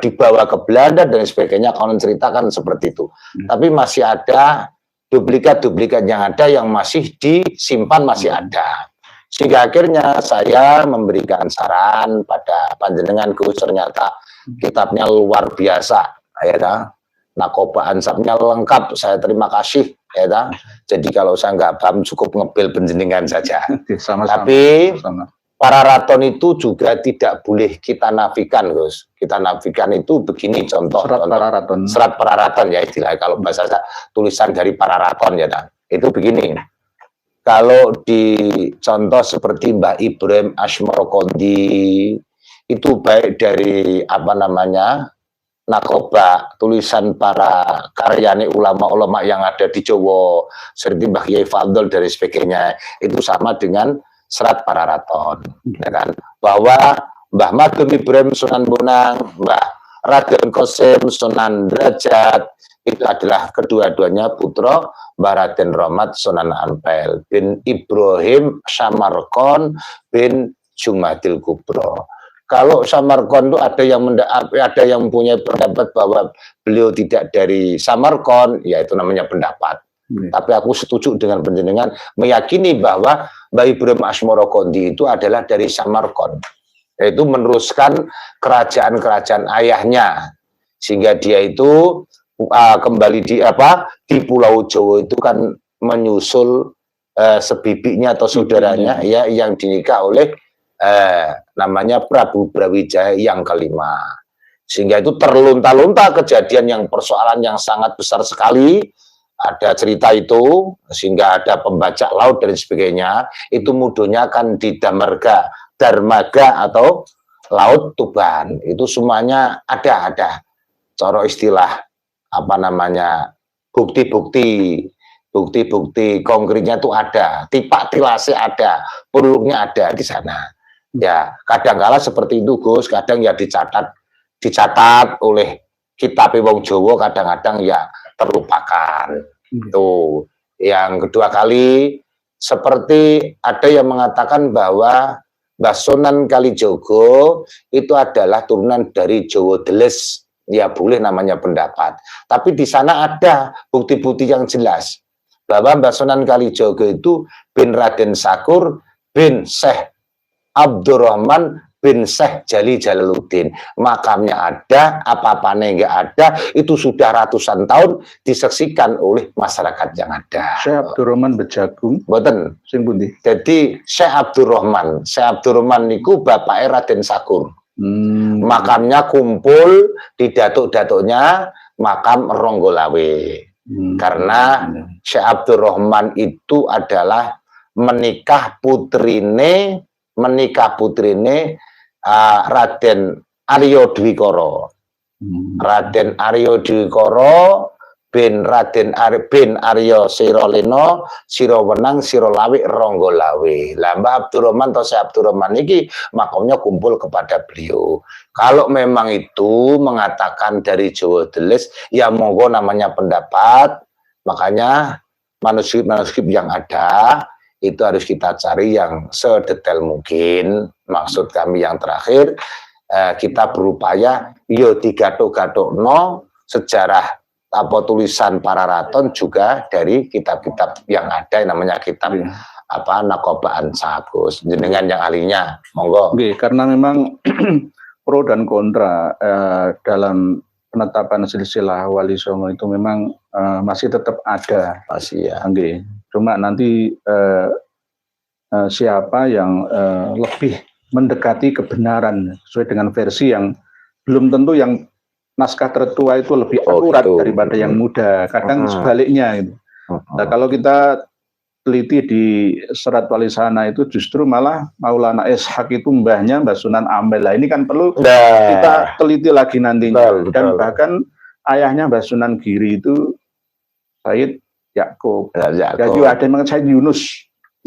dibawa ke Belanda dan sebagainya. Konon ceritakan seperti itu. Tapi masih ada duplikat-duplikat yang ada yang masih disimpan, masih ada. Sehingga akhirnya saya memberikan saran pada panjenengan Gus, ternyata kitabnya luar biasa, ya. Nakoba Ansapnya lengkap, saya terima kasih, ya. Jadi kalau saya nggak paham cukup ngebel panjenengan saja. Tapi Pararaton itu juga tidak boleh kita nafikan, Gus. Kita nafikan itu begini, contoh serat Pararaton ya istilahnya, kalau bahasa tulisan dari Pararaton ya, itu begini. Kalau di contoh seperti Mbah Ibrahim Asmorokondi, itu baik dari Nakoba, tulisan para karyane ulama-ulama yang ada di Jawa, seperti Mbah Kiai Fadl dari sebagainya, itu sama dengan serat Pararaton, ya kan? Bahwa Mbah Madun Ibrahim Sunan Bonang, Mbah Raden Qasim Sunan Derajat, itu adalah kedua-duanya putra Mbah Raden Rahmat Sunan Ampel bin Ibrahim Samarkon bin Jumadil Kubro. Kalau Samarkon itu ada yang punya pendapat bahwa beliau tidak dari Samarkon, ya itu namanya pendapat. Tapi aku setuju dengan panjenengan meyakini bahwa Mbah Ibrahim Asmorokondi itu adalah dari Samarkon, yaitu meneruskan kerajaan-kerajaan ayahnya, sehingga dia itu kembali di Pulau Jawa itu kan menyusul sebibinya atau saudaranya ya yang dinikah oleh namanya Prabu Brawijaya yang kelima, sehingga itu terlunta-lunta kejadian yang persoalan yang sangat besar sekali. Ada cerita itu, sehingga ada pembajak laut dan sebagainya, itu mudonya kan di Darmaga atau Laut Tuban, itu semuanya ada coro istilah bukti-bukti konkretnya itu ada, tipak tilase ada, puruluknya ada di sana. Ya, kadang-kala seperti itu Gus, kadang ya dicatat oleh kitab wong Jawa, kadang-kadang ya terlupakan. Itu yang kedua kali, seperti ada yang mengatakan bahwa Mbah Sunan Kalijogo itu adalah turunan dari Jawa Deles. Ya boleh namanya pendapat. Tapi di sana ada bukti-bukti yang jelas bahwa Mbah Sunan Kalijogo itu bin Raden Sakur bin Syekh Abdurrahman bin Syekh Jali Jalaluddin. Makamnya ada, apa-apanya enggak ada, itu sudah ratusan tahun disaksikan oleh masyarakat yang ada. Syekh Abdurrahman Bejagung. Mboten. Sing pundi? Jadi Syekh Abdurrahman niku bapaknya Raden Sakur. Makamnya kumpul di datuk-datuknya makam Ronggolawe. Karena Syekh Abdurrahman itu adalah menikah putrine Raden Arya Dwikoro. Raden Arya Dwikoro bin Arya Siroleno Sirowenang Sirolawi Ronggolawe. Lah Mbah Abdurrahman atau Syekh Abdurrahman ini makamnya kumpul kepada beliau. Kalau memang itu mengatakan dari Jawa Deles, ya monggo namanya pendapat. Makanya manuskrip yang ada itu harus kita cari yang sedetail mungkin. Maksud kami yang terakhir, kita berupaya yo digathuk-gathukno sejarah tulisan Pararaton juga dari kitab-kitab yang ada, yang namanya kitab Nakoba Ansap. Jenengan yang ahlinya, monggo. Oke, karena memang pro dan kontra dalam penetapan silsilah Wali Songo itu memang masih tetap ada. Masih ya. Oke. Cuma nanti siapa yang lebih mendekati kebenaran sesuai dengan versi yang belum tentu yang naskah tertua itu lebih akurat daripada yang muda. Kadang sebaliknya itu. Nah, kalau kita teliti di Serat Walisana itu justru malah Maulana Ishaq itu mbahnya Mbah Sunan Ampel. Nah, ini kan perlu kita teliti lagi nantinya. Dan bahkan ayahnya Mbah Sunan Giri itu Said Yakub. Yakub. Jadi ada yang mengatakan Said Yunus.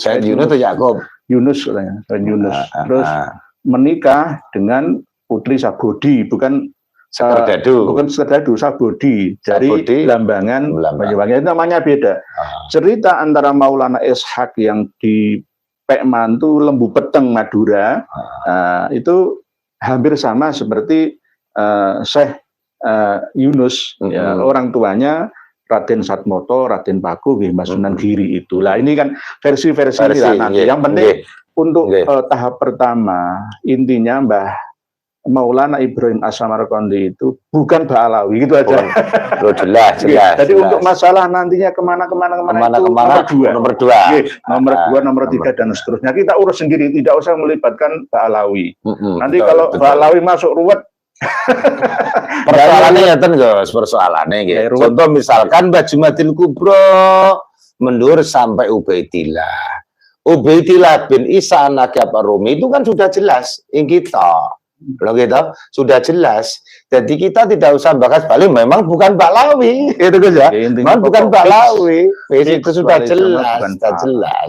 Said Yunus atau Yakub? Yunus katanya, Said Yunus. Terus menikah dengan Putri Sabodi, bukan Sekerdadu. Bukan Sekerdadu, Sabodi. Dari Lambangan, Banyuwangi. Itu namanya beda. Cerita antara Maulana Ishak yang di Pekmantu, Lembu Peteng, Madura, itu hampir sama seperti Syekh Yunus, ya, orang tuanya Raden Satmoto, Raden Paku, Mbah Sunan Giri itulah. Ini kan versi-versi nanti. Yang penting untuk tahap pertama, intinya Mbah Maulana Ibrahim As-Samarqandi itu bukan Ba'alawi, gitu aja. Jelas. Jadi untuk masalah nantinya kemana itu nomor dua, nomor tiga dan seterusnya kita urus sendiri, tidak usah melibatkan Ba'alawi. Nanti kalau Ba'alawi masuk ruwet, persoalannya ya Gus, persoalannya gitu. Contoh misalkan Mbah Jumadil Kubro mendur sampai Ubaidillah bin Isa anak Rumi itu kan sudah jelas kita. Loh gitu, sudah jelas. Jadi kita tidak usah bahas balik, memang bukan Ba'alawi, itu ya. Memang bukan Ba'alawi. Itu sudah jelas,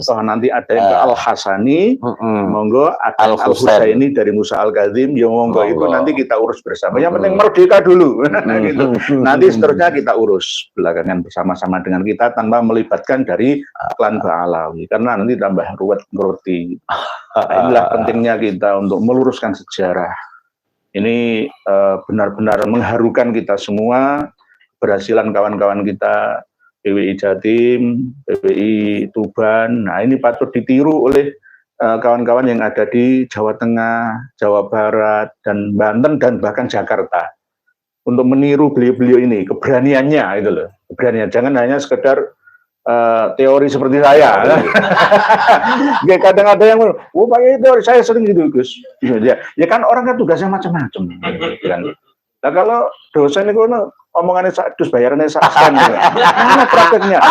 Oh, nanti ada yang Al-Hasani, monggo ada Al-Husaini dari Musa Al-Kadzim, ya monggo itu nanti kita urus bersama. Yang penting merdeka dulu. Gitu. Nanti seterusnya kita urus belakangan bersama-sama dengan kita tanpa melibatkan dari klan Ba'alawi, karena nanti tambah ruwet ngerti. Inilah pentingnya kita untuk meluruskan sejarah. Ini benar-benar mengharukan kita semua, keberhasilan kawan-kawan kita, PWI Jatim, PWI Tuban. Nah, ini patut ditiru oleh kawan-kawan yang ada di Jawa Tengah, Jawa Barat, dan Banten, dan bahkan Jakarta. Untuk meniru beliau-beliau ini, keberaniannya itu loh. Keberanian, jangan hanya sekedar teori seperti saya. Kadang ada yang pakai teori, saya sering gitu Gus. Ya kan orang kan tugasnya macam-macam. Nah kalau dosen itu omongannya dus bayarannya sekian, mana prakteknya?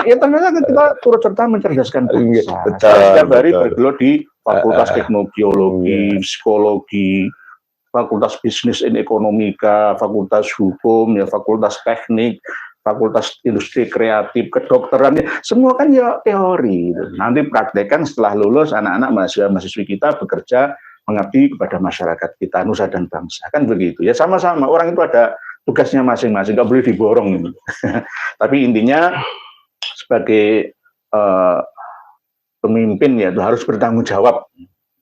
Ya ternyata kita turut serta mencerdaskan bangsa. Setiap hari bergelut di Fakultas Teknologi, Psikologi, Fakultas Bisnis dan Ekonomika, Fakultas Hukum, ya Fakultas Teknik, Fakultas Industri Kreatif, kedokteran, semua kan ya teori. Nanti praktekkan setelah lulus anak-anak mahasiswa-mahasiswi kita bekerja mengabdi kepada masyarakat kita, nusa dan bangsa, kan begitu. Ya sama-sama, orang itu ada tugasnya masing-masing, nggak boleh diborong. Tapi intinya sebagai pemimpin ya itu harus bertanggung jawab.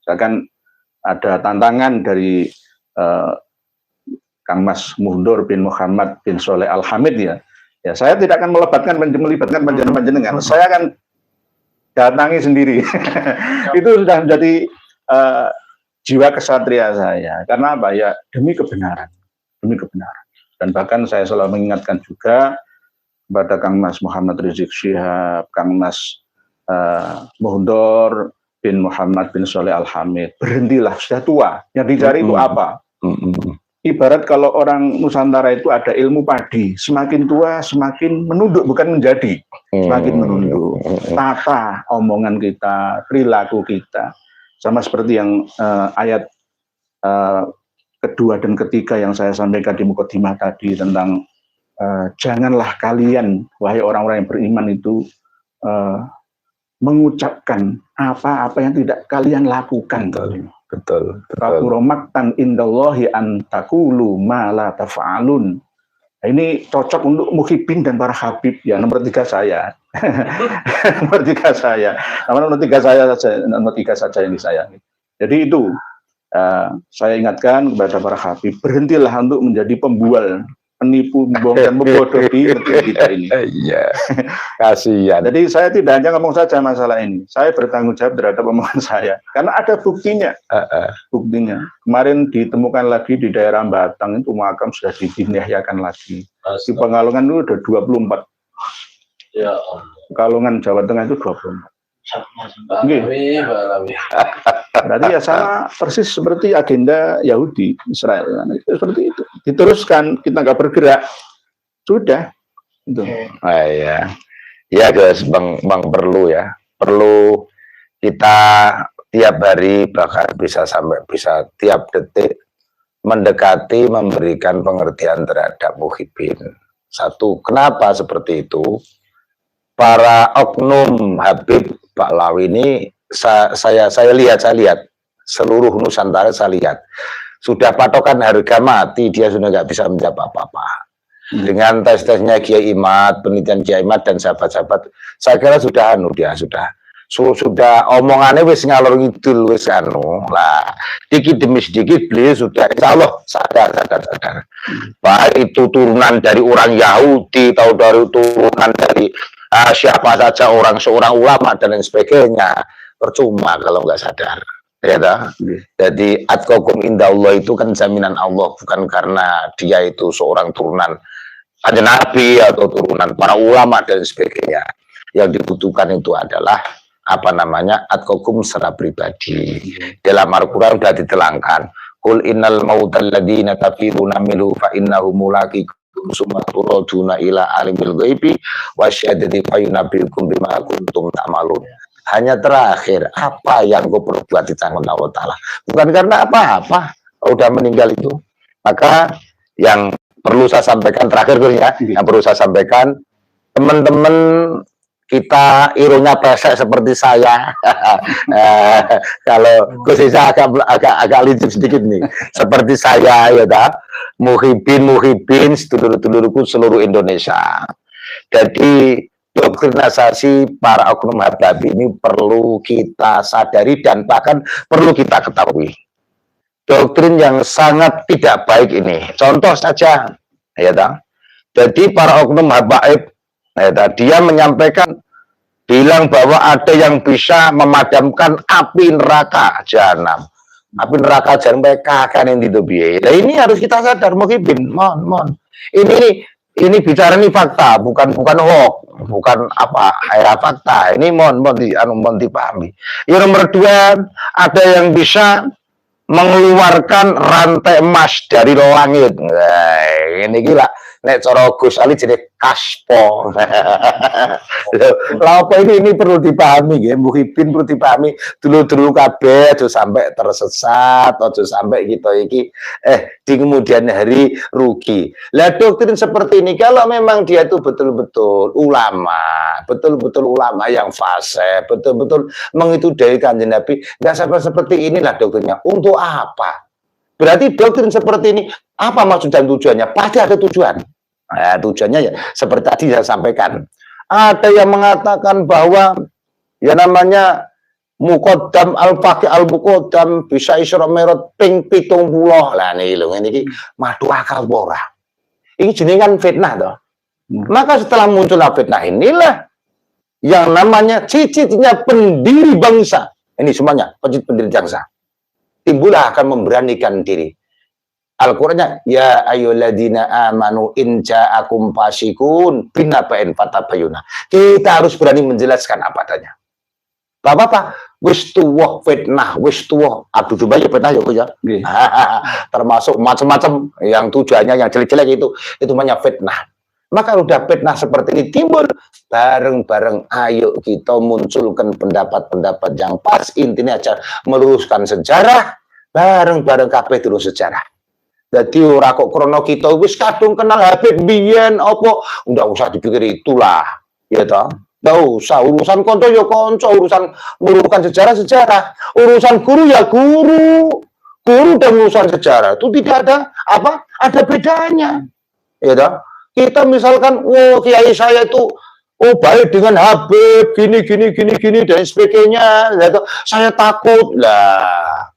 Misalkan ada tantangan dari Kang Mas Mundur bin Muhammad bin Soleh Al-Hamid ya saya tidak akan melibatkan panjenengan. Saya akan datangi sendiri. Itu sudah menjadi jiwa kesatria saya. Karena apa ya, demi kebenaran. Dan bahkan saya selalu mengingatkan juga kepada Kang Mas Muhammad Rizik Syihab, Kang Mas Mundur bin Muhammad bin Soleh Al-Hamid, berhentilah, sudah tua. Yang dicari itu apa? Ibarat kalau orang Nusantara itu ada ilmu padi, semakin tua semakin menunduk, bukan menjadi, semakin menunduk. Tata omongan kita, perilaku kita, sama seperti yang ayat kedua dan ketiga yang saya sampaikan di mukadimah tadi tentang janganlah kalian, wahai orang-orang yang beriman itu mengucapkan apa-apa yang tidak kalian lakukan. Betul. Maktan indallahi an taqulu ma la taf'alun. Nah, ini cocok untuk muhibin dan para habib ya, nomor 3 saya. nomor 3 saya. Nomor 3 saja yang disayangi. Jadi itu saya ingatkan kepada para habib, berhentilah untuk menjadi pembual, penipu, membohong dan membodohi negeri kita ini. Iya. Kasihan. Jadi saya tidak hanya ngomong saja masalah ini. Saya bertanggung jawab terhadap omongan saya. Karena ada buktinya. Buktinya. Kemarin ditemukan lagi di daerah Batang itu makam sudah dibinahyakan lagi. Di Pekalongan itu ada 24. Ya. Pekalongan Jawa Tengah itu 24. Berarti ya sama persis seperti agenda Yahudi Israel, seperti itu diteruskan, kita nggak bergerak, sudah itu. Ya guys, bang perlu kita tiap hari, bahkan bisa tiap detik mendekati, memberikan pengertian terhadap muhibbin. Satu, kenapa seperti itu? Para oknum Habib Baklawi ini saya lihat seluruh Nusantara saya lihat sudah patokan harga mati, dia sudah nggak bisa menjawab apa-apa. Dengan tes-tesnya Kiai Imad, penelitian Kiai Imad dan sahabat-sahabat, saya kira sudah sudah omongannya wis ngalor ngidul wis lah, dikit demi sedikit beliau sudah insya Allah sadar. Baik itu turunan dari orang Yahudi, tahu dari turunan dari siapa saja, seorang ulama dan lain sebagainya, percuma kalau nggak sadar. Ya dah. Jadi atqakum indallah itu kan jaminan Allah, bukan karena dia itu seorang turunan ada nabi atau turunan para ulama dan sebagainya. Yang dibutuhkan itu adalah apa namanya atqakum secara pribadi. Dalam Al-Qur'an sudah ditelangkan, qul innal mautal ladzina tafiruna minhu fa innahu mulaqikum summa turaduna ila alimil ghaibi wasyahadati fayunabbiukum bima kuntum ta'malun. Hanya terakhir, apa yang kau perbuat di tangan Allah Ta'ala, bukan karena apa-apa, udah meninggal itu. Maka yang perlu saya sampaikan terakhir ya, yang perlu saya sampaikan, teman-teman kita irunya pesek seperti saya, kalau khususnya agak licik sedikit nih, seperti saya ya dah, muhibbin sedulur-sedulurku seluruh Indonesia. Jadi doktrinisasi para oknum Habib ini perlu kita sadari dan bahkan perlu kita ketahui. Doktrin yang sangat tidak baik ini. Contoh saja, ya tak? Jadi para oknum Habib, ya tak? Dia menyampaikan, bilang bahwa ada yang bisa memadamkan api neraka jahanam. Api neraka jahanam kan yang ditubi. Nah, ini harus kita sadar, muhibbin, mohon. Ini bicara ini fakta, bukan hoax, bukan apa ya fakta. Ini mohon dipahami. Yang nomor dua, ada yang bisa mengeluarkan rantai emas dari langit. Nah, ini gila. Nek cara Gus Ali jadi kaspo. Lah apa ini perlu dipahami nggih, muhibbin perlu dipahami dulu kabeh aja sampai tersesat, aja sampai kita iki di kemudian hari rugi. Lah doktrin seperti ini kalau memang dia itu betul-betul ulama yang fasih, betul-betul mengikuti Kanjeng Nabi, enggak sampai seperti inilah doktrinnya. Untuk apa? Berarti doktrin seperti ini, apa maksud dan tujuannya? Pasti ada tujuan. Nah, tujuannya ya seperti tadi saya sampaikan. Ada yang mengatakan bahwa ya namanya muqaddam al-faqih al-muqaddam bisa Isra Mi'raj ping 70. Lah niki lho ngene iki madu akal ora. Ini jenengan fitnah toh. Maka setelah muncullah fitnah inilah yang namanya cicitnya pendiri bangsa. Ini semuanya pendiri bangsa. Timbullah akan memberanikan diri. Al-Qur'annya ya ayyuhalladzina amanu in ja'akum fasiqun binaba'in fatabayyana. Kita harus berani menjelaskan apa adanya. Bapak-bapak, wis tuwa fitnah, wis tuwa adu domba ya fitnah ya. Termasuk macam-macam yang tujuannya yang jelek-jelek itu namanya fitnah. Maka udah fitnah seperti ini timbul, bareng-bareng ayo kita munculkan pendapat-pendapat yang pas, intinya aja meluruskan sejarah, bareng-bareng kabeh terus sejarah. Jadi ora kok krono kita wis kadung kenal Habib biyen apa, ndak usah dipikir itulah, ya toh. Ndak usah, urusan konco ya konco, urusan meluruskan sejarah, urusan guru ya guru dan urusan sejarah itu tidak ada apa? Ada bedanya. Ya toh. Kita misalkan, kiai saya itu baik dengan Habib, gini dan sebagainya. Lalu saya takut lah.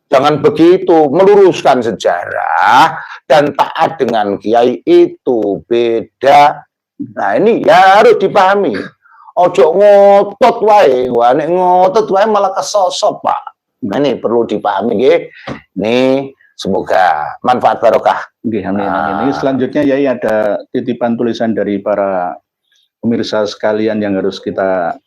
Jangan begitu, meluruskan sejarah dan taat dengan kiai itu beda. Nah ini ya harus dipahami. Ojo ngotot wae, nek ngotot wae malah kesosop Pak. Nah, ini perlu dipahami nggih. Nih semoga manfaat barokah. Amin. Ini selanjutnya Yai ada titipan tulisan dari para pemirsa sekalian yang harus kita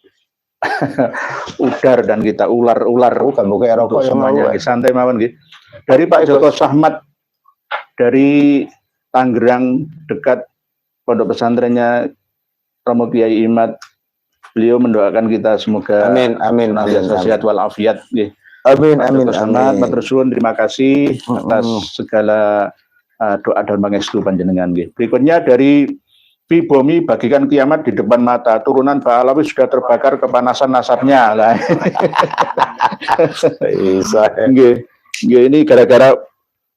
udar dan kita ular untuk semuanya. Santai mawon nggih. Dari Pak Joko Sahmat dari Tangerang dekat pondok pesantrennya Romo Kiai Imad. Beliau mendoakan kita semoga amin sehat walafiat nggih. Amin, amin, Sangat amin. matur suwun, terima kasih atas segala doa dan pangestu panjenengan nggih. Berikutnya dari Pibomi, bagikan kiamat di depan mata, turunan Ba'alawi sudah terbakar kepanasan nasabnya. Lah. Bisa. Nggih. Nggih, ini gara-gara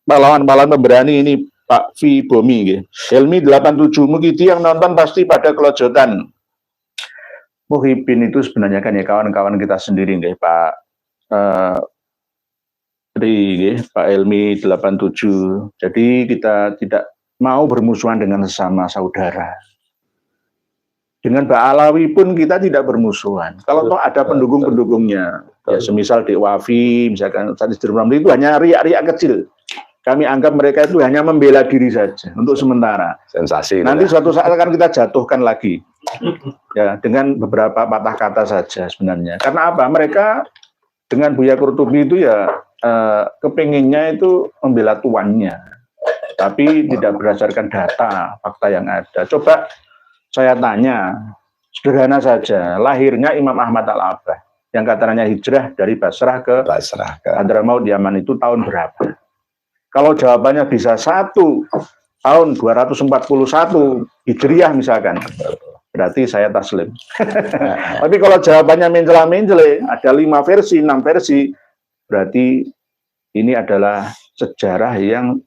pahlawan-pahlawan pemberani ini Pak Pibomi nggih. Helmi 87, mengikuti yang nonton pasti pada kelojotan. Muhibin itu sebenarnya kan ya kawan-kawan kita sendiri nggih, Pak Pak Helmi 87. Jadi kita tidak mau bermusuhan dengan sesama saudara. Dengan Ba'alawi pun kita tidak bermusuhan. Kalau toh ada pendukung-pendukungnya, ya semisal Dek Wafi, misalkan Sadis Dermamli itu hanya riak-riak kecil. Kami anggap mereka itu hanya membela diri saja untuk sementara. Sensasi. Nanti suatu saat akan kita jatuhkan lagi, ya dengan beberapa patah kata saja sebenarnya. Karena apa? Mereka dengan Buya Kurtubi itu ya kepinginnya itu membela tuannya, tapi tidak berdasarkan data, fakta yang ada. Coba saya tanya, sederhana saja, lahirnya Imam Ahmad Al-Abbah, yang katanya hijrah dari Basrah ke Hadramaut Yaman itu tahun berapa? Kalau jawabannya bisa 1 tahun 241 Hijriah misalkan, berarti saya taslim. Tapi kalau jawabannya mencela-mencele, ada 5 versi, 6 versi, berarti ini adalah sejarah yang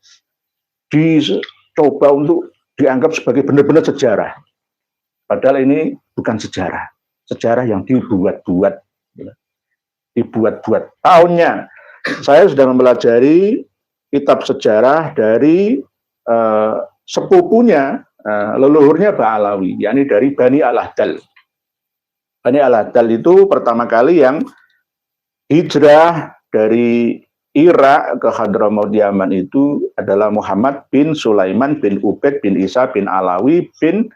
dicoba untuk dianggap sebagai benar-benar sejarah. Padahal ini bukan sejarah. Sejarah yang dibuat-buat. Dibuat-buat. Tahunnya, saya sudah mempelajari kitab sejarah dari sepupunya, leluhurnya Ba'alawi, yakni dari Bani Al-Ahdal. Bani Al-Ahdal itu pertama kali yang hijrah dari Irak ke Hadramaut Yaman itu adalah Muhammad bin Sulaiman bin Ubaid bin Isa bin Alawi bin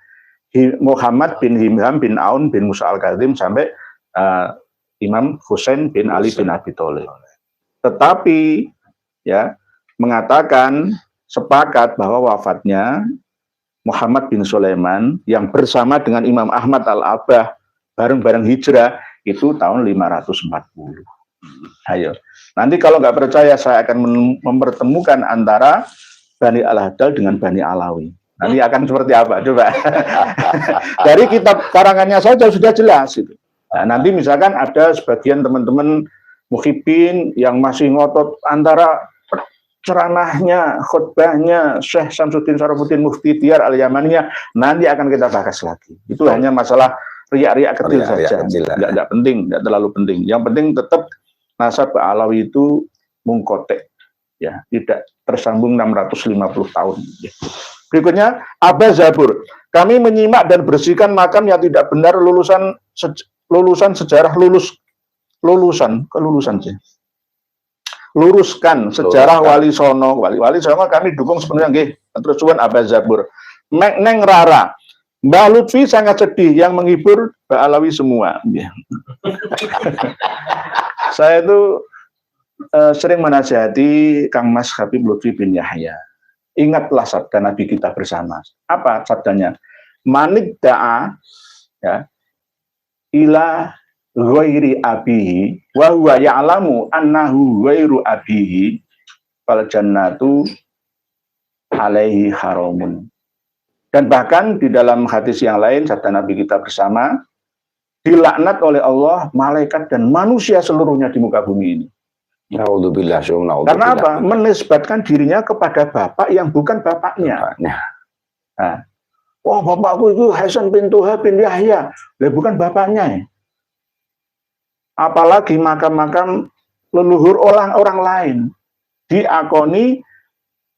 Muhammad bin Himham bin Aun bin Musa al-Kazim sampai Imam Husain bin Ali bin Abi Thalib. Tetapi ya mengatakan sepakat bahwa wafatnya Muhammad bin Sulaiman yang bersama dengan Imam Ahmad Al-Abbah bareng-bareng hijrah itu tahun 540. Ayo, nanti kalau nggak percaya saya akan mempertemukan antara Bani Al-Ahdal dengan Bani Alawi. Nanti akan seperti apa? Coba. Dari kitab karangannya saja sudah jelas itu. Nah, nanti misalkan ada sebagian teman-teman muhibbin yang masih ngotot antara ceramahnya, khutbahnya Syekh Samsuddin Syarafuddin Mufti Diyar Al-Yamaniyah, nanti akan kita bahas lagi. Itu hanya masalah riak-riak kecil saja. Nggak penting, nggak terlalu penting. Yang penting tetap nasab Ba'alawi itu mungkotek, ya, tidak tersambung 650 tahun. Ya. Berikutnya, Abba Zabur. Kami menyimak dan bersihkan makam yang tidak benar lulusan sejarah luruskan sejarah Wali Songo. Wali Songo kami dukung sebenarnya nggih. Terus suwun Abba Zabur. Neng Rara. Mbah Lutfi sangat sedih yang menghibur Ba'alawi semua. Ya. Saya itu sering menasihati Kang Mas Habib Lutfi bin Yahya. Ingatlah sabda Nabi kita bersama. Apa sabdanya? Manik da'a ya, ila ghairi abihi wa huwa ya'lamu annahu ghairu abihi fal jannatu alaihi haramun. Dan bahkan di dalam hadis yang lain sabda Nabi kita bersama, dilaknat oleh Allah malaikat dan manusia seluruhnya di muka bumi ini. Naudzubillah. Karena apa? Menisbatkan dirinya kepada bapak yang bukan bapaknya. Nah, oh bapakku itu Hasan bin Tuha bin Yahya, bukan bapaknya. Ya. Apalagi makam-makam leluhur orang lain diakoni,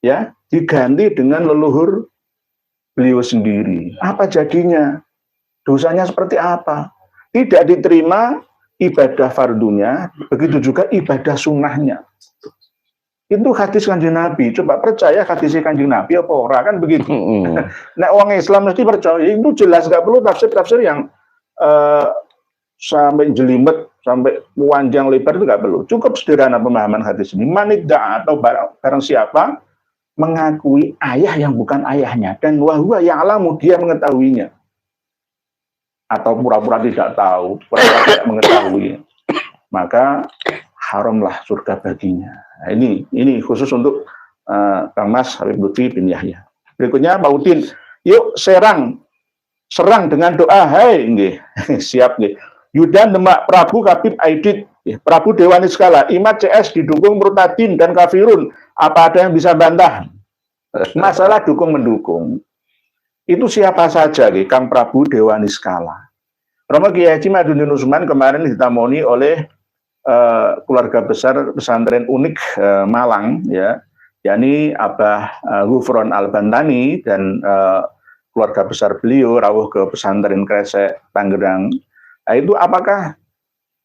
ya, diganti dengan leluhur beliau sendiri. Apa jadinya? Dosanya seperti apa? Tidak diterima ibadah fardunya, begitu juga ibadah sunnahnya. Itu hadis Kanjeng Nabi. Coba percaya hadis Kanjeng Nabi apa ora, kan begitu. Nah, orang Islam mesti percaya. Itu jelas, nggak perlu tafsir-tafsir yang sampai jelimet, sampai panjang lebar, itu nggak perlu. Cukup sederhana pemahaman hadis ini. Manidda atau barang siapa mengakui ayah yang bukan ayahnya, dan wahwa ya'lamu, dia mengetahuinya. Atau pura-pura tidak tahu, pura-pura tidak mengetahui, maka haramlah surga baginya. Nah, ini khusus untuk Kang Mas Habib Lutfi bin Yahya. Berikutnya Pak Udin, yuk serang dengan doa, hai nggih. Siap nggih. Yudan Demak Prabu Kabib Aidit, Prabu Dewa Niskala, Imat CS didukung Murtadin dan Kafirun. Apa ada yang bisa bantah? Masalah dukung-mendukung. Itu siapa saja, Kang Prabu Dewa Niskala. Romo Kiai Haji Madudin Usman kemarin ditamoni oleh keluarga besar pesantren unik Malang, ya, yakni Abah Ghufron Al-Bantani dan keluarga besar beliau rawuh ke pesantren Kresek Tangerang. Nah, itu apakah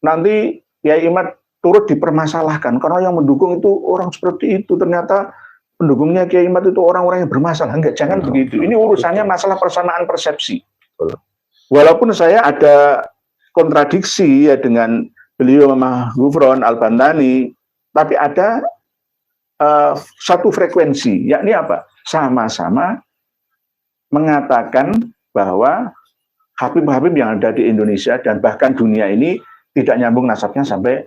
nanti Kiai Imat turut dipermasalahkan karena yang mendukung itu orang seperti itu, ternyata pendukungnya Kiai Imat itu orang-orang yang bermasalah? Enggak, jangan begitu. Ini urusannya masalah persamaan persepsi. Walaupun saya ada kontradiksi ya dengan beliau Mama Ghufron Al-Bantani, tapi ada satu frekuensi, yakni apa? Sama-sama mengatakan bahwa Habib-Habib yang ada di Indonesia dan bahkan dunia ini tidak nyambung nasabnya sampai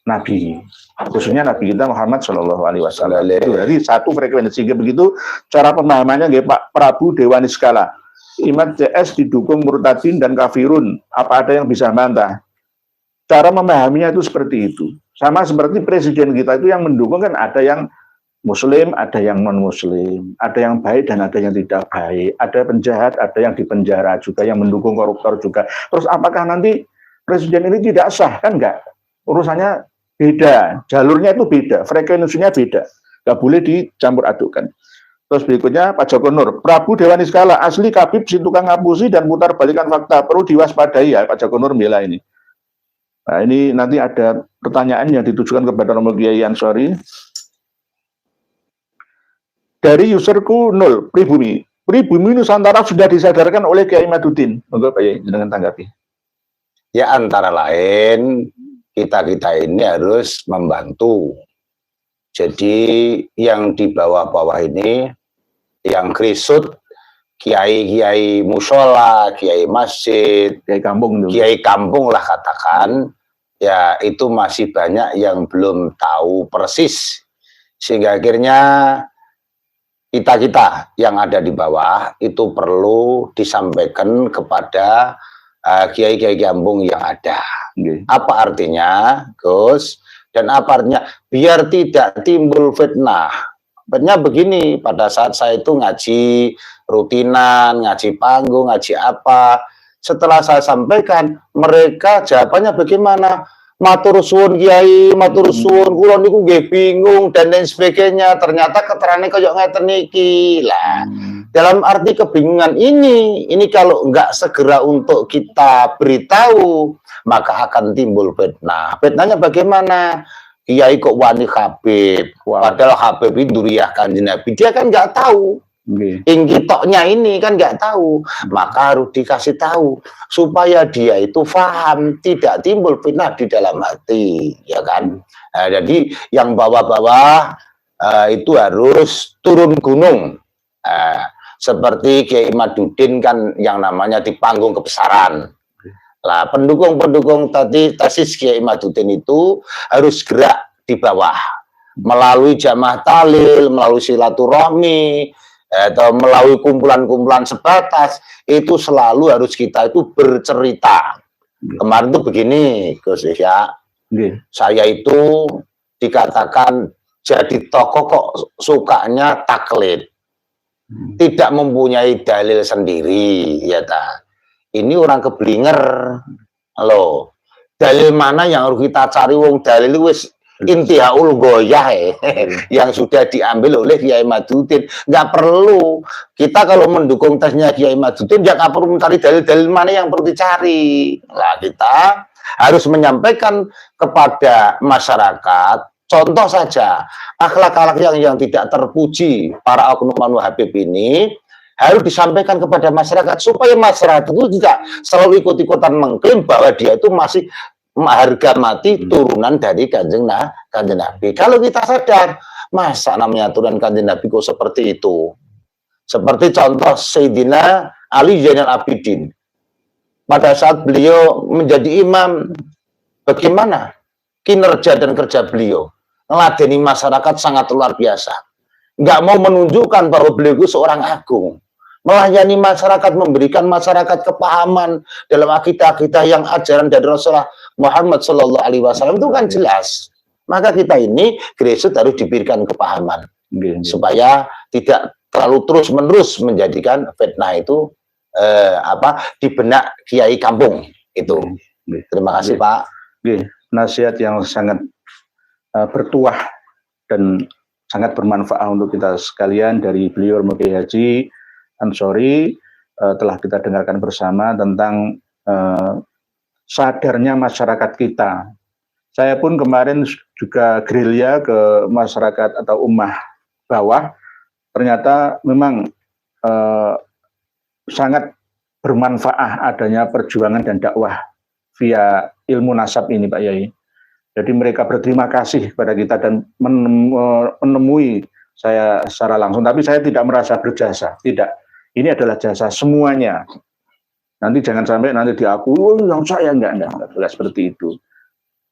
Nabi, khususnya Nabi kita Muhammad Shallallahu Alaihi Wasallam. Jadi satu frekuensi, begitu cara pemahamannya Pak Prabu Dewa Niskala. Imat CS didukung Murtadin dan Kafirun. Apa ada yang bisa bantah? Cara memahaminya itu seperti itu. Sama seperti presiden kita itu yang mendukung kan ada yang Muslim, ada yang non-Muslim, ada yang baik dan ada yang tidak baik, ada penjahat, ada yang dipenjara juga, yang mendukung koruptor juga. Terus apakah nanti presiden ini tidak sah? Kan enggak. Urusannya beda, jalurnya itu beda, frekuensinya beda. Enggak boleh dicampur adukan. Terus berikutnya Pak Joko Nur, Prabu Dewa Niskala, asli Kabib si tukang ngapusi dan putar balikan fakta, perlu diwaspadai ya. Pak Joko Nur bela ini. Nah, ini nanti ada pertanyaan yang ditujukan kepada Romo Kiai Ansori. Dari userku 0, pribumi. Pribumi Nusantara sudah disadarkan oleh Kiai Madudin. Monggo Pak Yai dengan tanggapi. Ya antara lain kita ini harus membantu. Jadi yang di bawah-bawah ini, yang krisut, kiai-kiai musola, kiai masjid, kiai kampung lah katakan, ya itu masih banyak yang belum tahu persis. Sehingga akhirnya kita yang ada di bawah itu perlu disampaikan kepada kiai-kiai kampung yang ada. Apa artinya, Gus? Dan apa artinya? Biar tidak timbul fitnah. Fitnah begini, pada saat saya itu ngaji rutinan, ngaji panggung, ngaji apa. Setelah saya sampaikan, mereka jawabannya bagaimana? Matur suwun Kiai, matur suwun, kula niku nggih bingung dan lain sebagainya. Ternyata keterangannya kayak ngeten niki. Lah, dalam arti kebingungan ini kalau enggak segera untuk kita beritahu, maka akan timbul fitnah. Fitnahnya bagaimana? Kiai kok wani Habib, padahal Habib itu duriyah Kanjeng Nabi. Dia kan nggak tahu. Ingkitoknya ini kan nggak tahu, maka harus dikasih tahu supaya dia itu paham, tidak timbul fitnah di dalam hati, ya kan? Nah, jadi yang bawah-bawah itu harus turun gunung. Seperti Kiai Madudin kan yang namanya di panggung kebesaran. Lah pendukung-pendukung tadi tesis Kiai Madudin itu harus gerak di bawah melalui jamaah talil, melalui silaturahmi, atau melalui kumpulan-kumpulan sebatas. Itu selalu harus kita itu bercerita. Kemarin tuh begini Gus ya, saya itu dikatakan jadi tokoh kok sukanya taklid, tidak mempunyai dalil sendiri, ya ta. Ini orang keblinger loh. Dalil mana yang harus kita cari? Wong dalil wis intihaul goyah yang sudah diambil oleh Kiai Madudin. Nggak perlu kita kalau mendukung tesnya Kiai Madudin, nggak perlu mencari dalil-dalil mana yang perlu dicari. Nah, kita harus menyampaikan kepada masyarakat. Contoh saja, akhlak-akhlak yang tidak terpuji para oknum Habib ini harus disampaikan kepada masyarakat supaya masyarakat itu tidak selalu ikut-ikutan mengklaim bahwa dia itu masih harga mati turunan dari Kanjeng Nabi. Kalau kita sadar, masa namanya turunan Kanjeng Nabi kok seperti itu? Seperti contoh Sayyidina Ali Zainal Abidin. Pada saat beliau menjadi imam, bagaimana kinerja dan kerja beliau meladeni masyarakat sangat luar biasa. Nggak mau menunjukkan bahwa beliau itu seorang agung. Melayani masyarakat, memberikan masyarakat kepahaman dalam akidah-akidah yang ajaran dari Rasulullah Muhammad Shallallahu Alaihi Wasallam itu kan jelas. Maka kita ini grassroots harus diberikan kepahaman supaya tidak terlalu terus-menerus menjadikan fitnah itu di benak kiai kampung itu. Terima kasih Pak. Nasihat yang sangat bertuah dan sangat bermanfaat untuk kita sekalian dari beliau Kiai Haji Ansori, telah kita dengarkan bersama tentang sadarnya masyarakat kita. Saya pun kemarin juga gerilya ke masyarakat atau ummah bawah, ternyata memang sangat bermanfaat adanya perjuangan dan dakwah via ilmu nasab ini Pak Yai. Jadi mereka berterima kasih kepada kita dan menemui saya secara langsung, tapi saya tidak merasa berjasa, tidak. Ini adalah jasa semuanya. Nanti jangan sampai nanti diakui, oh yang saya enggak seperti itu.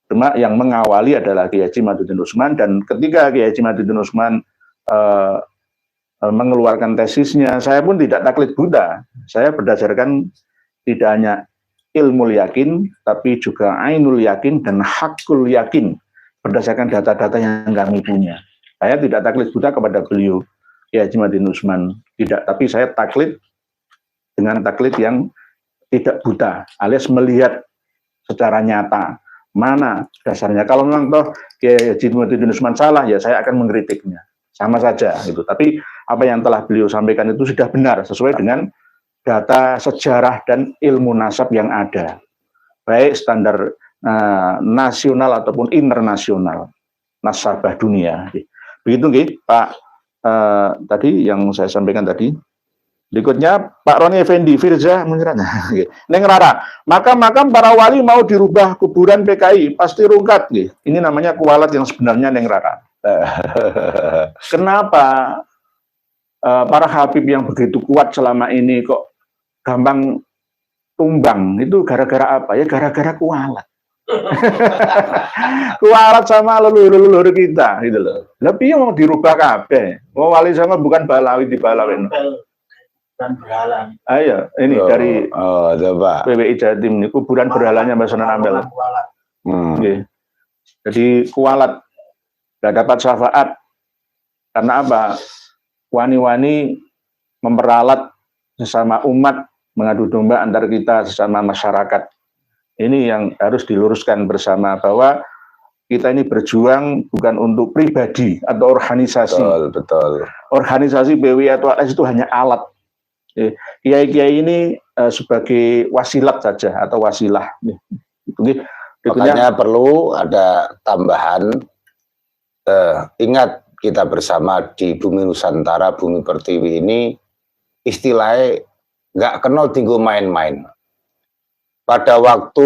Cuma yang mengawali adalah Kiai Haji Madudin Usman, dan ketika Kiai Haji Madudin Usman mengeluarkan tesisnya, saya pun tidak taklid buta. Saya berdasarkan tidak hanya ilmu yakin, tapi juga ainul yakin dan hakul yakin berdasarkan data-data yang kami punya. Saya tidak taklid buta kepada beliau Kiai Haji Madudin Usman, tidak, tapi saya taklid dengan taklid yang tidak buta, alias melihat secara nyata mana dasarnya. Kalau memang toh Kiai Haji Madudin Usman salah, ya saya akan mengkritiknya, sama saja gitu. Tapi apa yang telah beliau sampaikan itu sudah benar sesuai dengan data sejarah dan ilmu nasab yang ada, baik standar nasional ataupun internasional nasabah dunia. Begitu nggih Pak. Tadi yang saya sampaikan tadi. Berikutnya Pak Roni Effendi Firza menyerahnya. Neng Rara, makam-makam para wali mau dirubah kuburan PKI pasti rungkat. Ini namanya kualat yang sebenarnya Neng Rara. Kenapa para habib yang begitu kuat selama ini kok gampang tumbang? Itu gara-gara apa ya? Gara-gara kualat. Kualat sama leluhur kita gitu loh. Lebih mau dirubah kabeh. Oh, Wali Songo bukan Balawi di Balawen. Dan berhala. Ayo, ini dari PWI Jatim ini kuburan berhalanya Mbak Sunan Ampel. Jadi kualat gak dapat syafaat karena apa? Wani-wani memperalat sesama umat, mengadu domba antar kita sesama masyarakat. Ini yang harus diluruskan bersama, bahwa kita ini berjuang bukan untuk pribadi atau organisasi. Betul. Organisasi PWI atau AS itu hanya alat. Kiai-kiai ini sebagai wasilat saja atau wasilah. Makanya perlu ada tambahan. Ingat kita bersama di Bumi Nusantara, Bumi Pertiwi ini istilahnya nggak kenal tinggal main-main. Pada waktu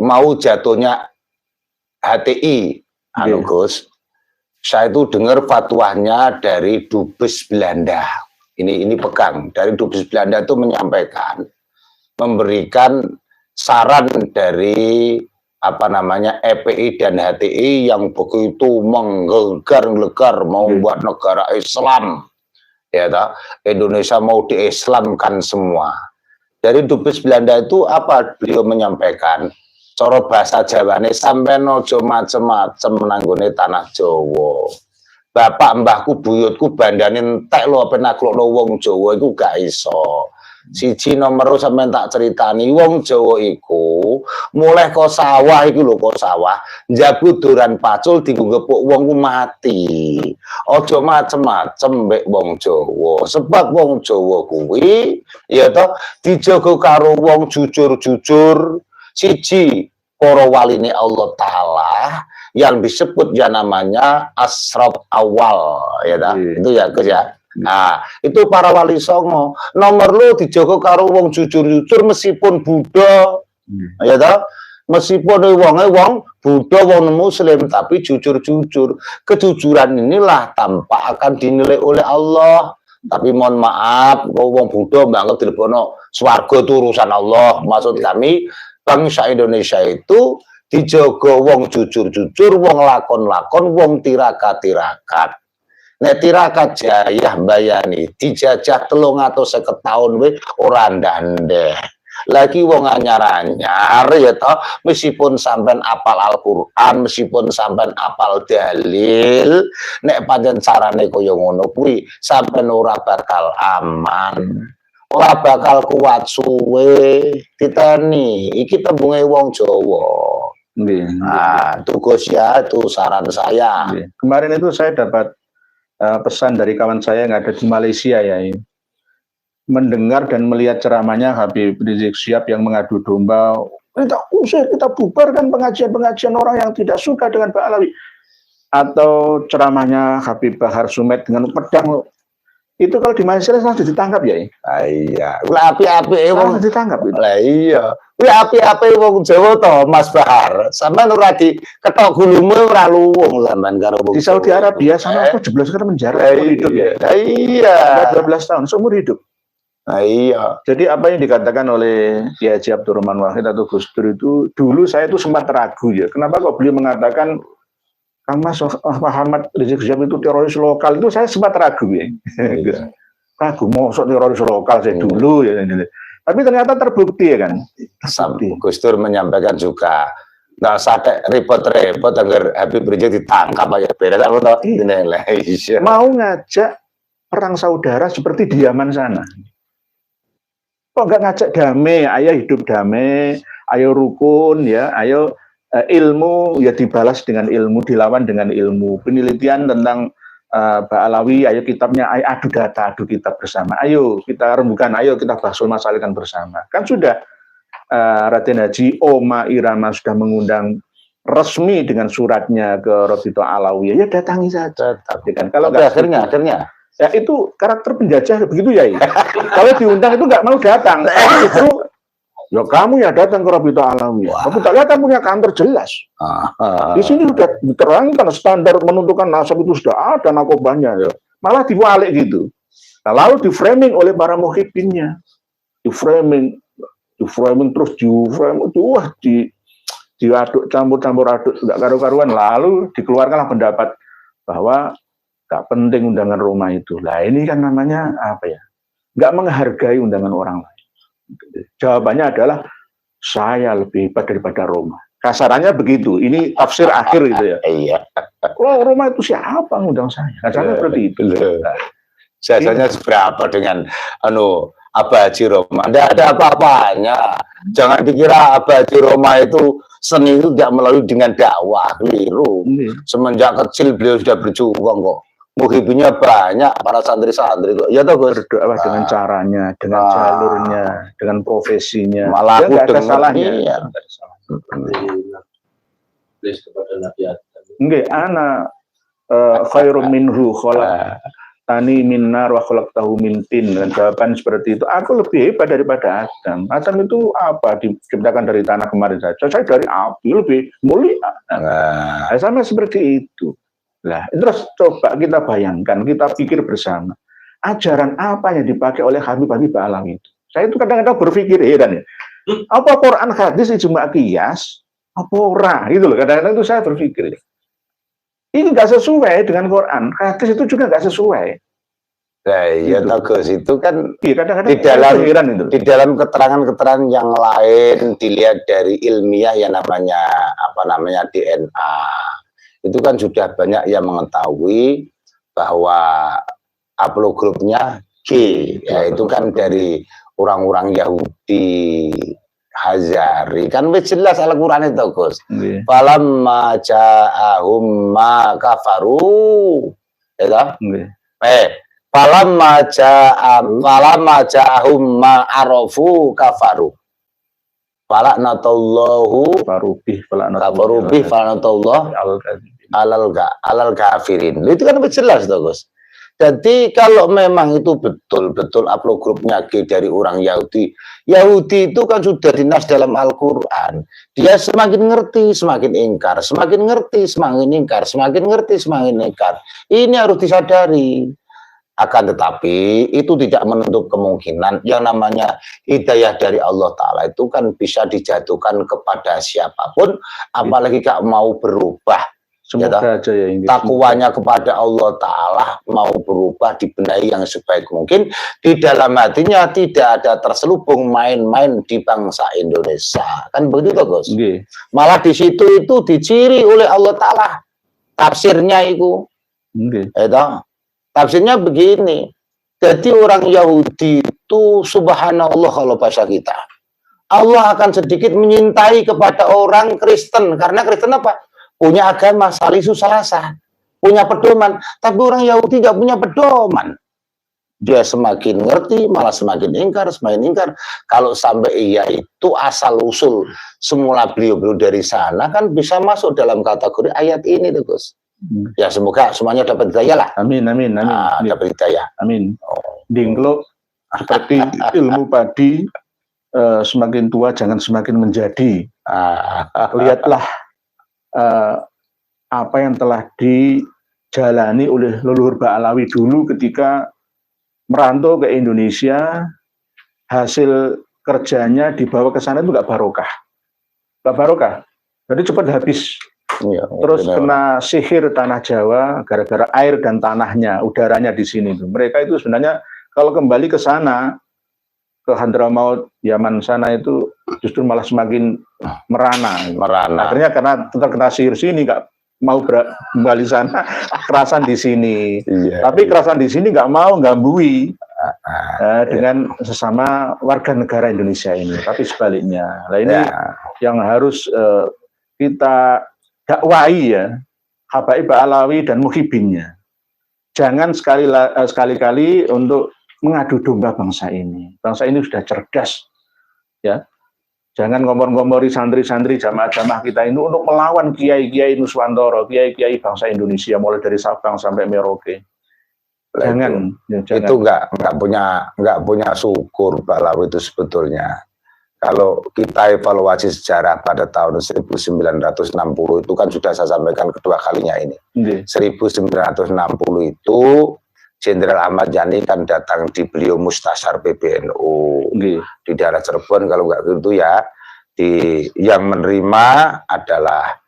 mau jatuhnya HTI, Gus, saya itu dengar fatwanya dari Dubes Belanda. Ini pegang dari Dubes Belanda itu menyampaikan, memberikan saran dari EPI dan HTI yang begitu menggelegar mau buat negara Islam, ya toh, Indonesia mau diislamkan semua. Dari Dubes Belanda itu apa beliau menyampaikan? Cara bahasa Jawane sampeyan aja macem-macem nanggone tanah Jawa. Bapak mbahku buyutku bandane entek lho apa naklokno wong Jawa iku gak iso. Siji nomor sampeyan tak ceritani, wong Jawa iku mulai kok sawah iku lho, kok sawah njabut duran pacul dienggo gepuk wong ku mati. Aja macem-macem mbek wong Jawa, sebab wong Jawa kuwi ya toh dijaga karo wong jujur-jujur. Siji para waline Allah Ta'ala yang disebut ya namanya asraf awal, ya dah. Itu ya Gus ya. Nah, itu para wali songo. Nomor lu dijogo karo wong jujur-jujur meskipun Buddha, ya dah. Meskipun wong Buddha, wong Muslim, tapi jujur-jujur. Kejujuran inilah tanpa akan dinilai oleh Allah. Tapi mohon maaf, wong Buddha menganggap dilebono swarga itu urusan Allah. Maksud kami bangsa Indonesia itu dijogo wong jujur-jujur, wong lakon-lakon, wong tirakat-tirakat. Nek tirakat jayah mbayani dijajah 350 tahun we ora ndandeh. Lagi wong anyar-anyar ya toh, meskipun sampean apal Al-Qur'an, meskipun sampean apal dalil, nek pancen carane kaya ngono kuwi sampean ora bakal aman. Ora bakal kuat suwe. Titeni, iki tembunge wong Jawa. Nah, tugas ya itu saran saya. Kemarin itu saya dapat pesan dari kawan saya yang ada di Malaysia ya. Mendengar dan melihat ceramahnya Habib Rizik Syihab yang mengadu domba, kita usir, kita bubarkan pengajian-pengajian orang yang tidak suka dengan Pak Alawi. Atau ceramahnya Habib Bahar Sumed dengan pedang. Itu kalau di Malaysia langsung ditangkap ya. Iya, api-api wong ditangkap itu. Lah iya. Kuwi api-api wong Jawa to, Mas Bahar. Sampeyan ora diketok gulumu ora luwung sampean karo wong. Di Saudi Arabia sana aku jeblos kan penjara seumur hidup ya. Iya. 12 tahun seumur hidup. Nah, iya. Jadi apa yang dikatakan oleh Kiai Haji Abdurrahman Wahid atau Gus Dur itu, dulu saya itu sempat ragu ya. Kenapa kok beliau mengatakan Kang Mas Muhammad Rizik Syihab itu teroris lokal, itu saya sempat ragu ya. Ragu, mosok teroris lokal saya dulu ya. Tapi ternyata terbukti ya kan. Gus Dur menyampaikan juga, nggak usah repot-repot agar Habib Rizik ditangkap aja beres apa toh. Mau ngajak perang saudara seperti di Yaman sana. Kok nggak ngajak damai, ayo hidup damai, ayo rukun ya, ayo ilmu ya dibalas dengan ilmu, dilawan dengan ilmu. Penelitian tentang Pak Alawi, ayo kitabnya, ayo adu data, adu kitab bersama. Ayo kita rembukan, ayo kita basul masalahkan bersama. Kan sudah Raden Haji Oma Irama sudah mengundang resmi dengan suratnya ke Robito Alawi. Ya datangi saja. Tapi kan kalau akhirnya ya itu karakter penjajah begitu ya. Kalau diundang itu nggak mau datang. Justru ya kamu ya datang ke Robito Alawi. Tapi tak lihat kan punya kantor jelas. Di sini sudah diterangkan standar menentukan nasab itu sudah ada nakobanya ya. Malah dibalik gitu. Nah, lalu di framing oleh para muhibbinnya. Di framing terus diaduk campur aduk nggak karu-karuan. Lalu dikeluarkanlah pendapat bahwa gak penting undangan Roma itu. Lah ini kan namanya apa ya? Gak menghargai undangan orang lain. Jawabannya adalah saya lebih hebat daripada Roma. Kasarannya begitu. Ini tafsir akhir gitu ya. Iya. Kalau Roma itu siapa ngundang saya? Kasarannya seperti itu. Jasanya seberapa dengan Abah Haji Roma? Tidak ada apa-apanya. Jangan dikira Abah Haji Roma itu seni itu tidak melalui dengan dakwah, keliru. Semenjak kecil beliau sudah berjuang kok. Muhibbinya banyak, para santri-santri kok. Ya toh berdoa dengan caranya, dengan jalurnya, dengan profesinya. Malah aku ada salahnya. Enggak, ana khairum minhu khalaqtani min nar wa khalaqtahu min tin. Dan jawaban seperti itu, aku lebih hebat daripada Adam. Adam itu apa? Diciptakan dari tanah kemarin saja. Saya dari api, lebih mulia. Sama seperti itu. Nah, terus coba kita bayangkan, kita pikir bersama, ajaran apa yang dipakai oleh Habib Alawi itu? Saya itu kadang-kadang berpikir heran ya, apa Quran hadis ijma qiyas, apa ora gitu loh. Kadang-kadang itu saya berpikir, ini nggak sesuai dengan Quran, hadis itu juga nggak sesuai. Nah, iya gitu. Gus, itu kan kadang-kadang di dalam keterangan-keterangan yang lain dilihat dari ilmiah yang namanya DNA. Itu kan sudah banyak yang mengetahui bahwa haplogrupnya G, yaitu kan dari orang-orang Yahudi Hazari. Kan jelas Al-Quran itu, Gus. Falamma ja'ahum ma kafaru. Ya falamma ja'ahum ma arafu kafaru. Falaknatullahu alal kafirin. Itu kan jelas toh, Gus. Jadi kalau memang itu betul-betul haplogrupnya G dari orang Yahudi, Yahudi itu kan sudah dinas dalam Al-Quran. Dia semakin ngerti, semakin ingkar, semakin ngerti, semakin ingkar, semakin ngerti, semakin ingkar. Ini harus disadari. Akan tetapi itu tidak menutup kemungkinan yang namanya hidayah dari Allah Ta'ala itu kan bisa dijatuhkan kepada siapapun, apalagi kalau mau berubah. Semoga aja ya ini. Takwanya kepada Allah Ta'ala mau berubah, dibenahi yang sebaik mungkin. Di dalam hatinya tidak ada terselubung main-main di bangsa Indonesia. Kan begitu, Gus? Okay. Malah di situ itu diciri oleh Allah Ta'ala. Tafsirnya itu. Okay. Tafsirnya begini, jadi orang Yahudi itu subhanallah kalau bahasa kita. Allah akan sedikit menyintai kepada orang Kristen. Karena Kristen apa? Punya agama, salisu salasa. Punya pedoman. Tapi orang Yahudi nggak punya pedoman. Dia semakin ngerti, malah semakin ingkar, semakin ingkar. Kalau sampai iya itu asal-usul semula beliau dari sana, kan bisa masuk dalam kategori ayat ini, tuh, Gus. Ya semoga semuanya dapat hidayah lah. Amin, amin, amin. Dapat hidayah. Amin. Dinglo seperti ilmu padi, semakin tua jangan semakin menjadi. Lihatlah apa yang telah dijalani oleh leluhur Ba'alawi dulu ketika merantau ke Indonesia, hasil kerjanya dibawa ke sana itu nggak barokah. Nggak barokah. Jadi cepat habis. Ya, terus kena sihir tanah Jawa gara-gara air dan tanahnya, udaranya di sini. Mereka itu sebenarnya kalau kembali ke sana, ke Hadramaut, Yaman sana itu justru malah semakin merana. Akhirnya karena terkena sihir sini nggak mau kembali sana, kerasan di sini. Tapi kerasan di sini nggak mau gambui dengan sesama warga negara Indonesia ini. Tapi sebaliknya, nah ini yang harus kita dakwai ya, Habaib Ba'alawi dan muhibinnya. Jangan sekali-kali untuk mengadu domba bangsa ini. Bangsa ini sudah cerdas, ya. Jangan ngomor-ngomori santri-santri jamaah-jamaah kita ini untuk melawan kiai-kiai Nuswantoro, kiai-kiai bangsa Indonesia mulai dari Sabang sampai Merauke. Jangan. Itu nggak punya syukur Ba'alawi itu sebetulnya. Kalau kita evaluasi sejarah pada tahun 1960 itu kan sudah saya sampaikan kedua kalinya ini. 1960 itu Jenderal Ahmad Yani kan datang di beliau Mustasyar PBNU di daerah Cirebon, kalau nggak gitu ya. Yang menerima adalah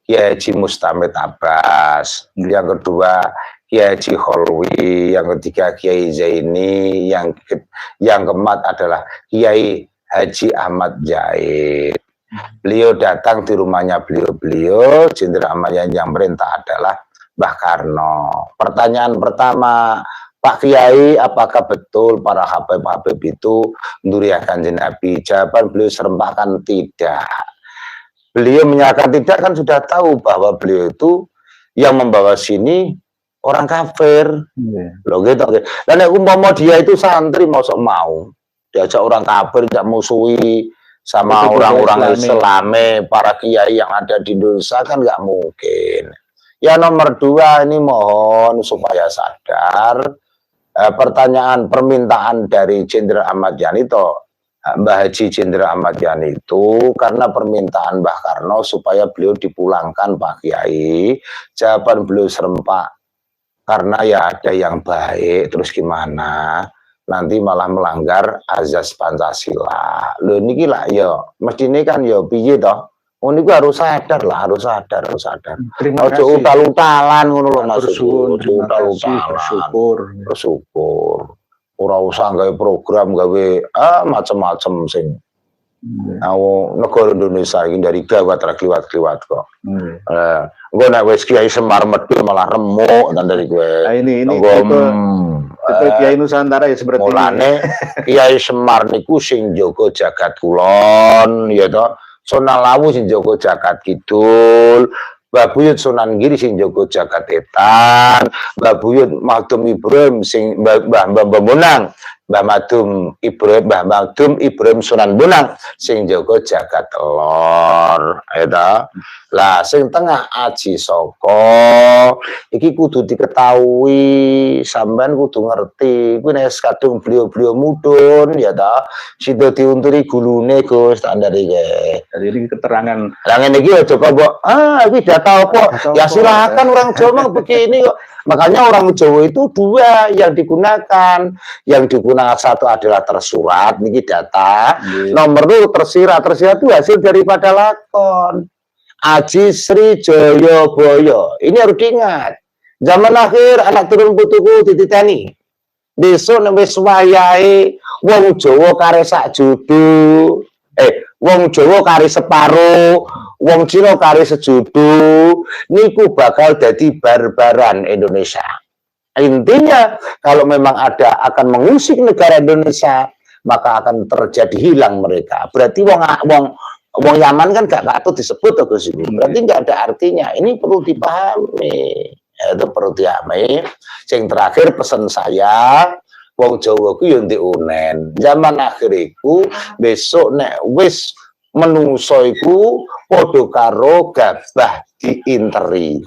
Kiai Haji Mustamid Abbas, yang kedua Kiai Haji Kholwi, yang ketiga Kiai Zaini, yang keempat adalah Kiai Haji Ahmad Jaid. Beliau datang di rumahnya beliau, Jenderal Ahmad Yani yang merintah adalah Mbah Karno. Pertanyaan pertama, Pak Kiai, apakah betul para Habib itu menduriakan Nabi? Jawaban beliau serempahkan tidak. Beliau menyatakan tidak, kan sudah tahu bahwa beliau itu yang membawa sini orang kafir. Loh gitu. Dan umpama dia itu santri, mau diajak orang kafir, tidak musuhi sama orang-orang Islami, para kiai yang ada di Indonesia, kan nggak mungkin. Ya nomor dua, ini mohon supaya sadar, permintaan dari Jenderal Ahmad Yani itu, Mbah Haji Jenderal Ahmad Yani itu, karena permintaan Mbah Karno supaya beliau dipulangkan Pak Kiai. Jawaban beliau serempak, karena ya ada yang baik, terus gimana? Nanti malah melanggar azas Pancasila. Loh niki lah ya, mesti ini kan ya piye toh? Oh niku harus sadar lah, harus sadar. Ojo utal-utalan ngono lho maksudku. Bersyukur. Ora usah gawe program, gawe macam-macam sing. Negara Indonesia ini dari gawat kliwat kok. Engko nek wis Kiai Semar medhit malah remuk dan dari gue. Ini itu Kiai Nusantara ya seperti mulane Kiai Semar niku sing jaga jagat kulon ya toh, Sunan Lawu sing jaga jagat kidul, Mbah Buyut Sunan Giri sing jaga jagat etan, Mbah Buyut Makdum Ibrahim sing Mbah Bonang Mbah Madum Ibrahim Sunan Bonang sing jaga jagat telur eta. Lah sing tengah Aji Soko iki kudu diketahui, sampean kudu ngerti kuwi nek kadung beliau-beliau mudhun ya ta sida diunturi gulune Gus tak ndari. Jadi ini keterangan. Lah ngene iki aja kok mbok iki data apa? Ya silakan orang Jawa begini kok. Makanya orang Jawa itu dua yang digunakan. Yang digunakan satu adalah tersurat, niki data. Nomor itu tersirat itu hasil daripada lakon. Aji Sri Joyoboyo. Ini harus diingat. Zaman akhir anak turun putuku dititeni. Besok nembe wayahe wong Jawa kare sak judu. Wong Jawa kari separo, wong Cina kari sejudu, niku bakal jadi barbaran Indonesia. Intinya kalau memang ada akan mengusik negara Indonesia, maka akan terjadi hilang mereka. Berarti wong Yaman kan gak patut disebut Gus ini. Berarti nggak ada artinya. Ini perlu dipahami. Itu perlu dipahami. Yang terakhir pesan saya, wong Jawa ku yo ndek unen. Zaman akhir iku besok nek wis menungso iku padha karo gabah diinteri.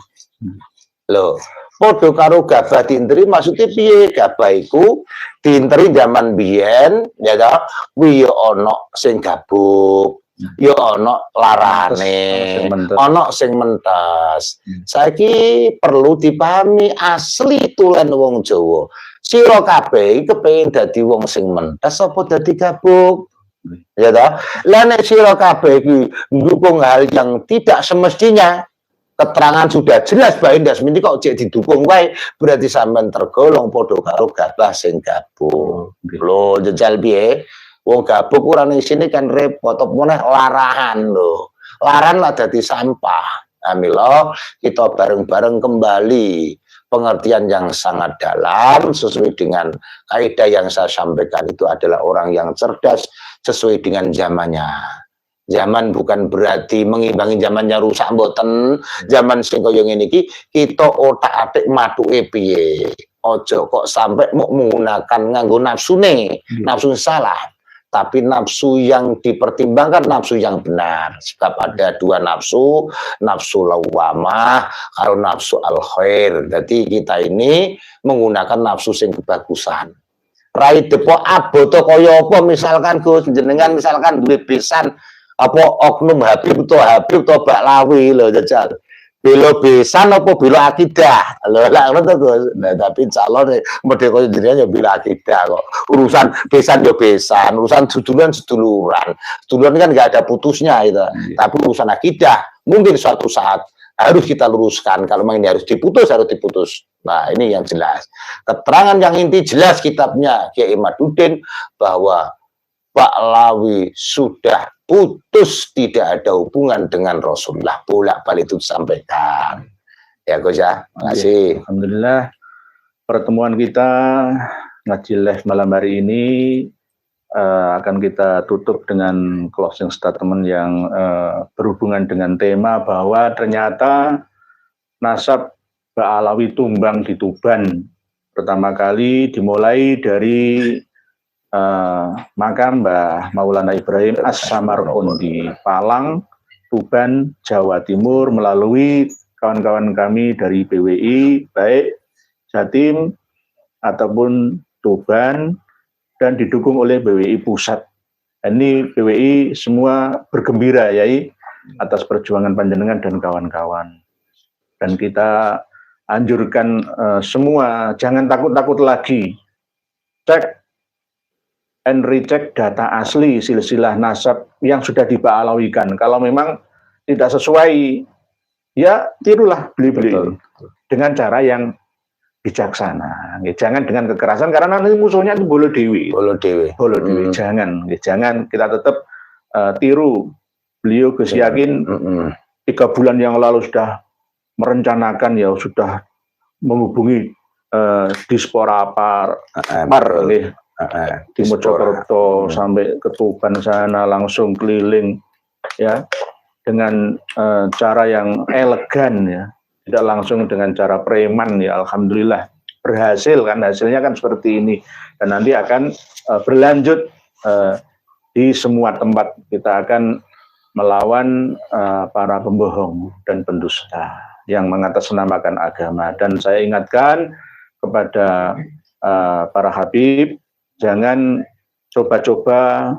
Lho, padha karo gabah diinteri maksudnya piye? Gabah iku diinteri zaman biyen ya ta, kuwi yo ana sing gabuk, yo ana larane, ana sing mentas. Saiki perlu dipahami asli tulen wong Jawa. Sira kabeh kepengin dadi wong sing mentas apa dadi gabuk? Ya toh? Lah nek sira kabeh iki ndukung hal yang tidak semestinya, keterangan sudah jelas Mbak Indah Minti kok cek didukung wae, berarti sampean tergolong padha karo gabah sing gabuk. Lho, jajal piye? Wong gabuk ora ning sini kan repot, apa meneh larahan lho. Laran lah dadi sampah. Nah, mila kita bareng-bareng kembali pengertian yang sangat dalam sesuai dengan kaidah yang saya sampaikan itu adalah orang yang cerdas sesuai dengan zamannya. Zaman bukan berarti mengimbangi zamannya rusak mboten. Zaman sing kaya ngene iki kita otak-atik matuke piye. Ojo kok sampai mau menggunakan nganggo nafsune, nafsu salah. Tapi nafsu yang dipertimbangkan nafsu yang benar. Sebab ada dua nafsu, nafsu lawamah, kalau nafsu al-khair. Jadi kita ini menggunakan nafsu sing kebagusan. Rai depo aboto kaya apa misalkan Gus jenengan misalkan duwe besan apa oknum Habib atau Baklawi lho jajal. Belo besan apa belo akidah lho lak ngono to Gus. Nah tapi calon model koyo jenengan ya belo akidah kok. Urusan besan ya besan, urusan seduluran kan nggak ada putusnya itu. Tapi urusan akidah mungkin suatu saat harus kita luruskan. Kalau memang ini harus diputus. Nah ini yang jelas. Keterangan yang inti jelas kitabnya Kiai Imaduddin bahwa Baklawi sudah putus, tidak ada hubungan dengan Rasulullah. Bolak-balik itu disampaikan. Ya Gus ya, terima kasih. Alhamdulillah pertemuan kita ngaji live malam hari ini akan kita tutup dengan closing statement yang berhubungan dengan tema bahwa ternyata nasab Baklawi tumbang di Tuban pertama kali dimulai dari makam Mbah Maulana Ibrahim As-Samarqondi Palang, Tuban, Jawa Timur melalui kawan-kawan kami dari PWI baik Jatim ataupun Tuban dan didukung oleh PWI Pusat. Ini PWI semua bergembira Yai atas perjuangan panjenengan dan kawan-kawan. Dan kita anjurkan semua jangan takut-takut lagi. Cek and recheck data asli silsilah nasab yang sudah dibaalawikan. Kalau memang tidak sesuai, ya tirulah beli-beli dengan cara yang bijaksana. Jangan dengan kekerasan karena nanti musuhnya itu bolo dewi. Jangan kita tetap tiru. Beliau Gus yakin 3 bulan yang lalu sudah merencanakan ya sudah menghubungi dispora di Mojokerto sampai ke Tuban sana langsung keliling ya dengan cara yang elegan ya, tidak langsung dengan cara preman ya. Alhamdulillah berhasil kan, hasilnya kan seperti ini, dan nanti akan berlanjut di semua tempat. Kita akan melawan para pembohong dan pendusta yang mengatasnamakan agama. Dan saya ingatkan kepada para habib, jangan coba-coba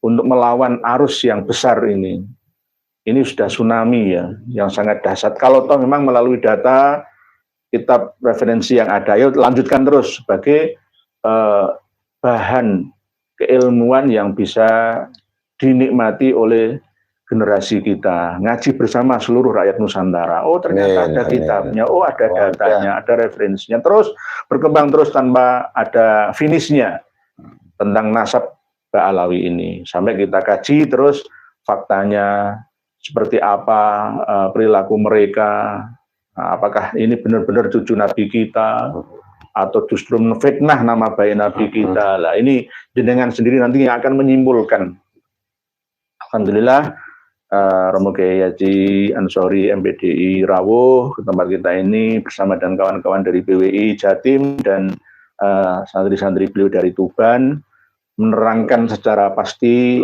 untuk melawan arus yang besar ini. Ini sudah tsunami ya, yang sangat dahsyat. Kalau toh memang melalui data, kitab referensi yang ada, yuk lanjutkan terus sebagai bahan keilmuan yang bisa dinikmati oleh generasi kita. Ngaji bersama seluruh rakyat Nusantara. Oh ternyata ada kitabnya, oh ada datanya, ada referensinya. Terus berkembang terus tanpa ada finishnya tentang nasab Ba'alawi ini. Sampai kita kaji terus faktanya, seperti apa perilaku mereka, apakah ini benar-benar cucu Nabi kita, atau justru menfitnah nama baik Nabi kita. Lah ini jenengan sendiri nanti yang akan menyimpulkan. Alhamdulillah, Romo Kiai Haji Ansori MPDI Rawuh ke tempat kita ini bersama dengan kawan-kawan dari BWI Jatim dan santri-santri beliau dari Tuban menerangkan secara pasti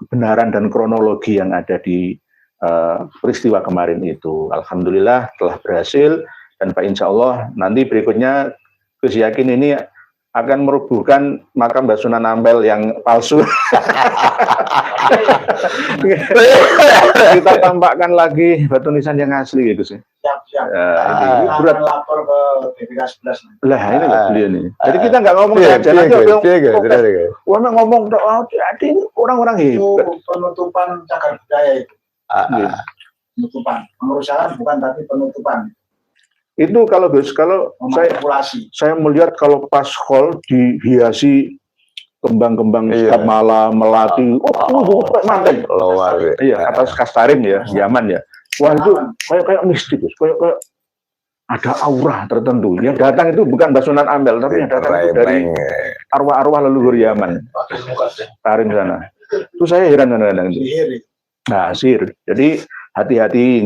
kebenaran dan kronologi yang ada di peristiwa kemarin itu. Alhamdulillah telah berhasil, dan Pak Insya Allah nanti berikutnya Gus yakin ini akan merubuhkan makam Mbah Sunan Ampel yang palsu. Kita tampakkan lagi batu nisan yang asli ya Gus. Siap. Ini berat. Lapor ke BPK 11. Lah ini beliau nih. Jadi kita nggak ngomong saja nanti ngomong jadi orang-orang Itu hebat. penutupan cagar budaya itu. Penutupan. Pengurusan bukan, tapi penutupan. Itu kalau Gus, kalau saya melihat kalau pas hall dihiasi kembang-kembang setiap malam, melati, mantap. Iya, atas Kastarim ya, Yaman ya. Wah itu kayak mistik, kayak ada aura tertentu. Yang datang itu bukan Mbah Sunan Ampel, tapi yang datang itu dari arwah-arwah leluhur Yaman. Karim sana. Itu saya heran kadang-kadang itu. Nah, sihir. Jadi hati-hati.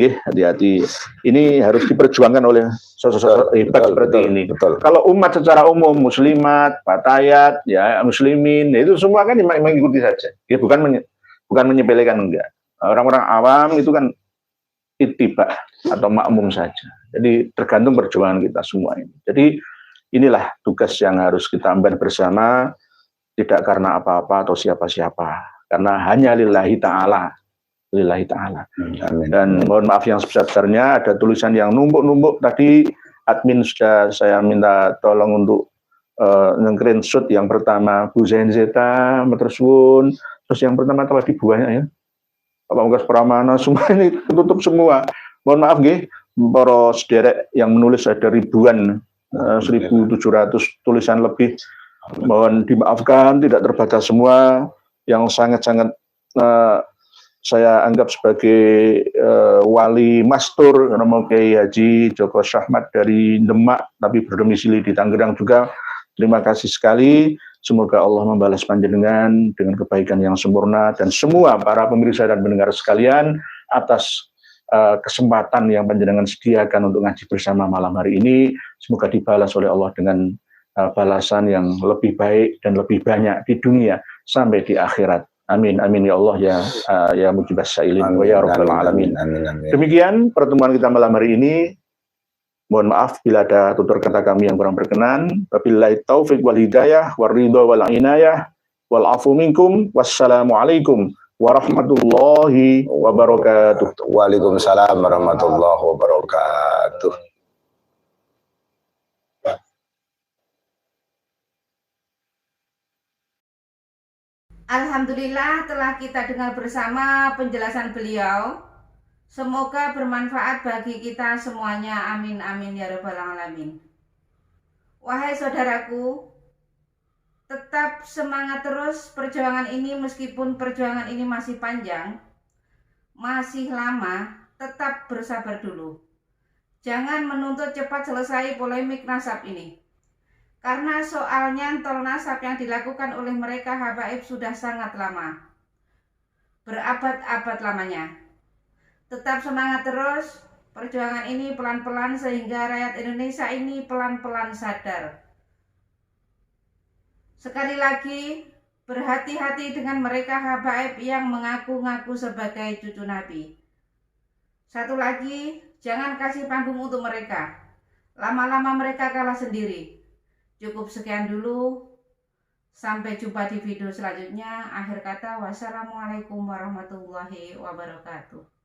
Ini harus diperjuangkan oleh sosok-sosok hebat seperti ini. Betul. Kalau umat secara umum, muslimat, batayat, ya muslimin, itu semua kan mengikuti saja. Ya, bukan menyepelekan, enggak. Orang-orang awam itu kan ittiba atau makmum saja. Jadi tergantung perjuangan kita semua ini. Jadi inilah tugas yang harus kita ambil bersama, tidak karena apa-apa atau siapa-siapa, karena hanya lillahi ta'ala. Dan mohon maaf yang sebesar-besarnya, ada tulisan yang numpuk-numpuk tadi, admin sudah saya minta tolong untuk nge-screenshot yang pertama Bu Zain Zeta, Metersun, terus yang pertama tadi buahnya ya, Bapak Mungkas Pramana, semua ini tutup semua. Mohon maaf nggih, para sederek yang menulis ada ribuan, 1.700 tulisan lebih. Mohon dimaafkan, tidak terbaca semua, yang sangat-sangat saya anggap sebagai wali mastur, Romo Kiai Haji Joko Syahmat dari Demak, tapi berdomisili di Tangerang juga. Terima kasih sekali. Semoga Allah membalas panjenengan dengan kebaikan yang sempurna, dan semua para pemirsa dan pendengar sekalian atas kesempatan yang panjenengan sediakan untuk ngaji bersama malam hari ini. Semoga dibalas oleh Allah dengan balasan yang lebih baik dan lebih banyak di dunia sampai di akhirat. Amin, amin ya Allah ya mujibas sa'ilin wa ya rabbal alamin. Demikian pertemuan kita malam hari ini. Mohon maaf bila ada tutur kata kami yang kurang berkenan. Wabillahi taufiq wal hidayah war ridha wal inayah wal afu minkum. Wassalamualaikum warahmatullahi wabarakatuh. Waalaikumsalam warahmatullahi wabarakatuh. Alhamdulillah telah kita dengar bersama penjelasan beliau. Semoga bermanfaat bagi kita semuanya. Amin amin ya rabbal alamin. Wahai saudaraku, tetap semangat terus perjuangan ini, meskipun perjuangan ini masih panjang, masih lama. Tetap bersabar dulu. Jangan menuntut cepat selesai polemik nasab ini. Karena soal nyantol nasab yang dilakukan oleh mereka habaib sudah sangat lama. Berabad-abad lamanya. Tetap semangat terus, perjuangan ini pelan-pelan sehingga rakyat Indonesia ini pelan-pelan sadar. Sekali lagi, berhati-hati dengan mereka habaib yang mengaku-ngaku sebagai cucu Nabi. Satu lagi, jangan kasih panggung untuk mereka. Lama-lama mereka kalah sendiri. Cukup sekian dulu. Sampai jumpa di video selanjutnya. Akhir kata, wassalamualaikum warahmatullahi wabarakatuh.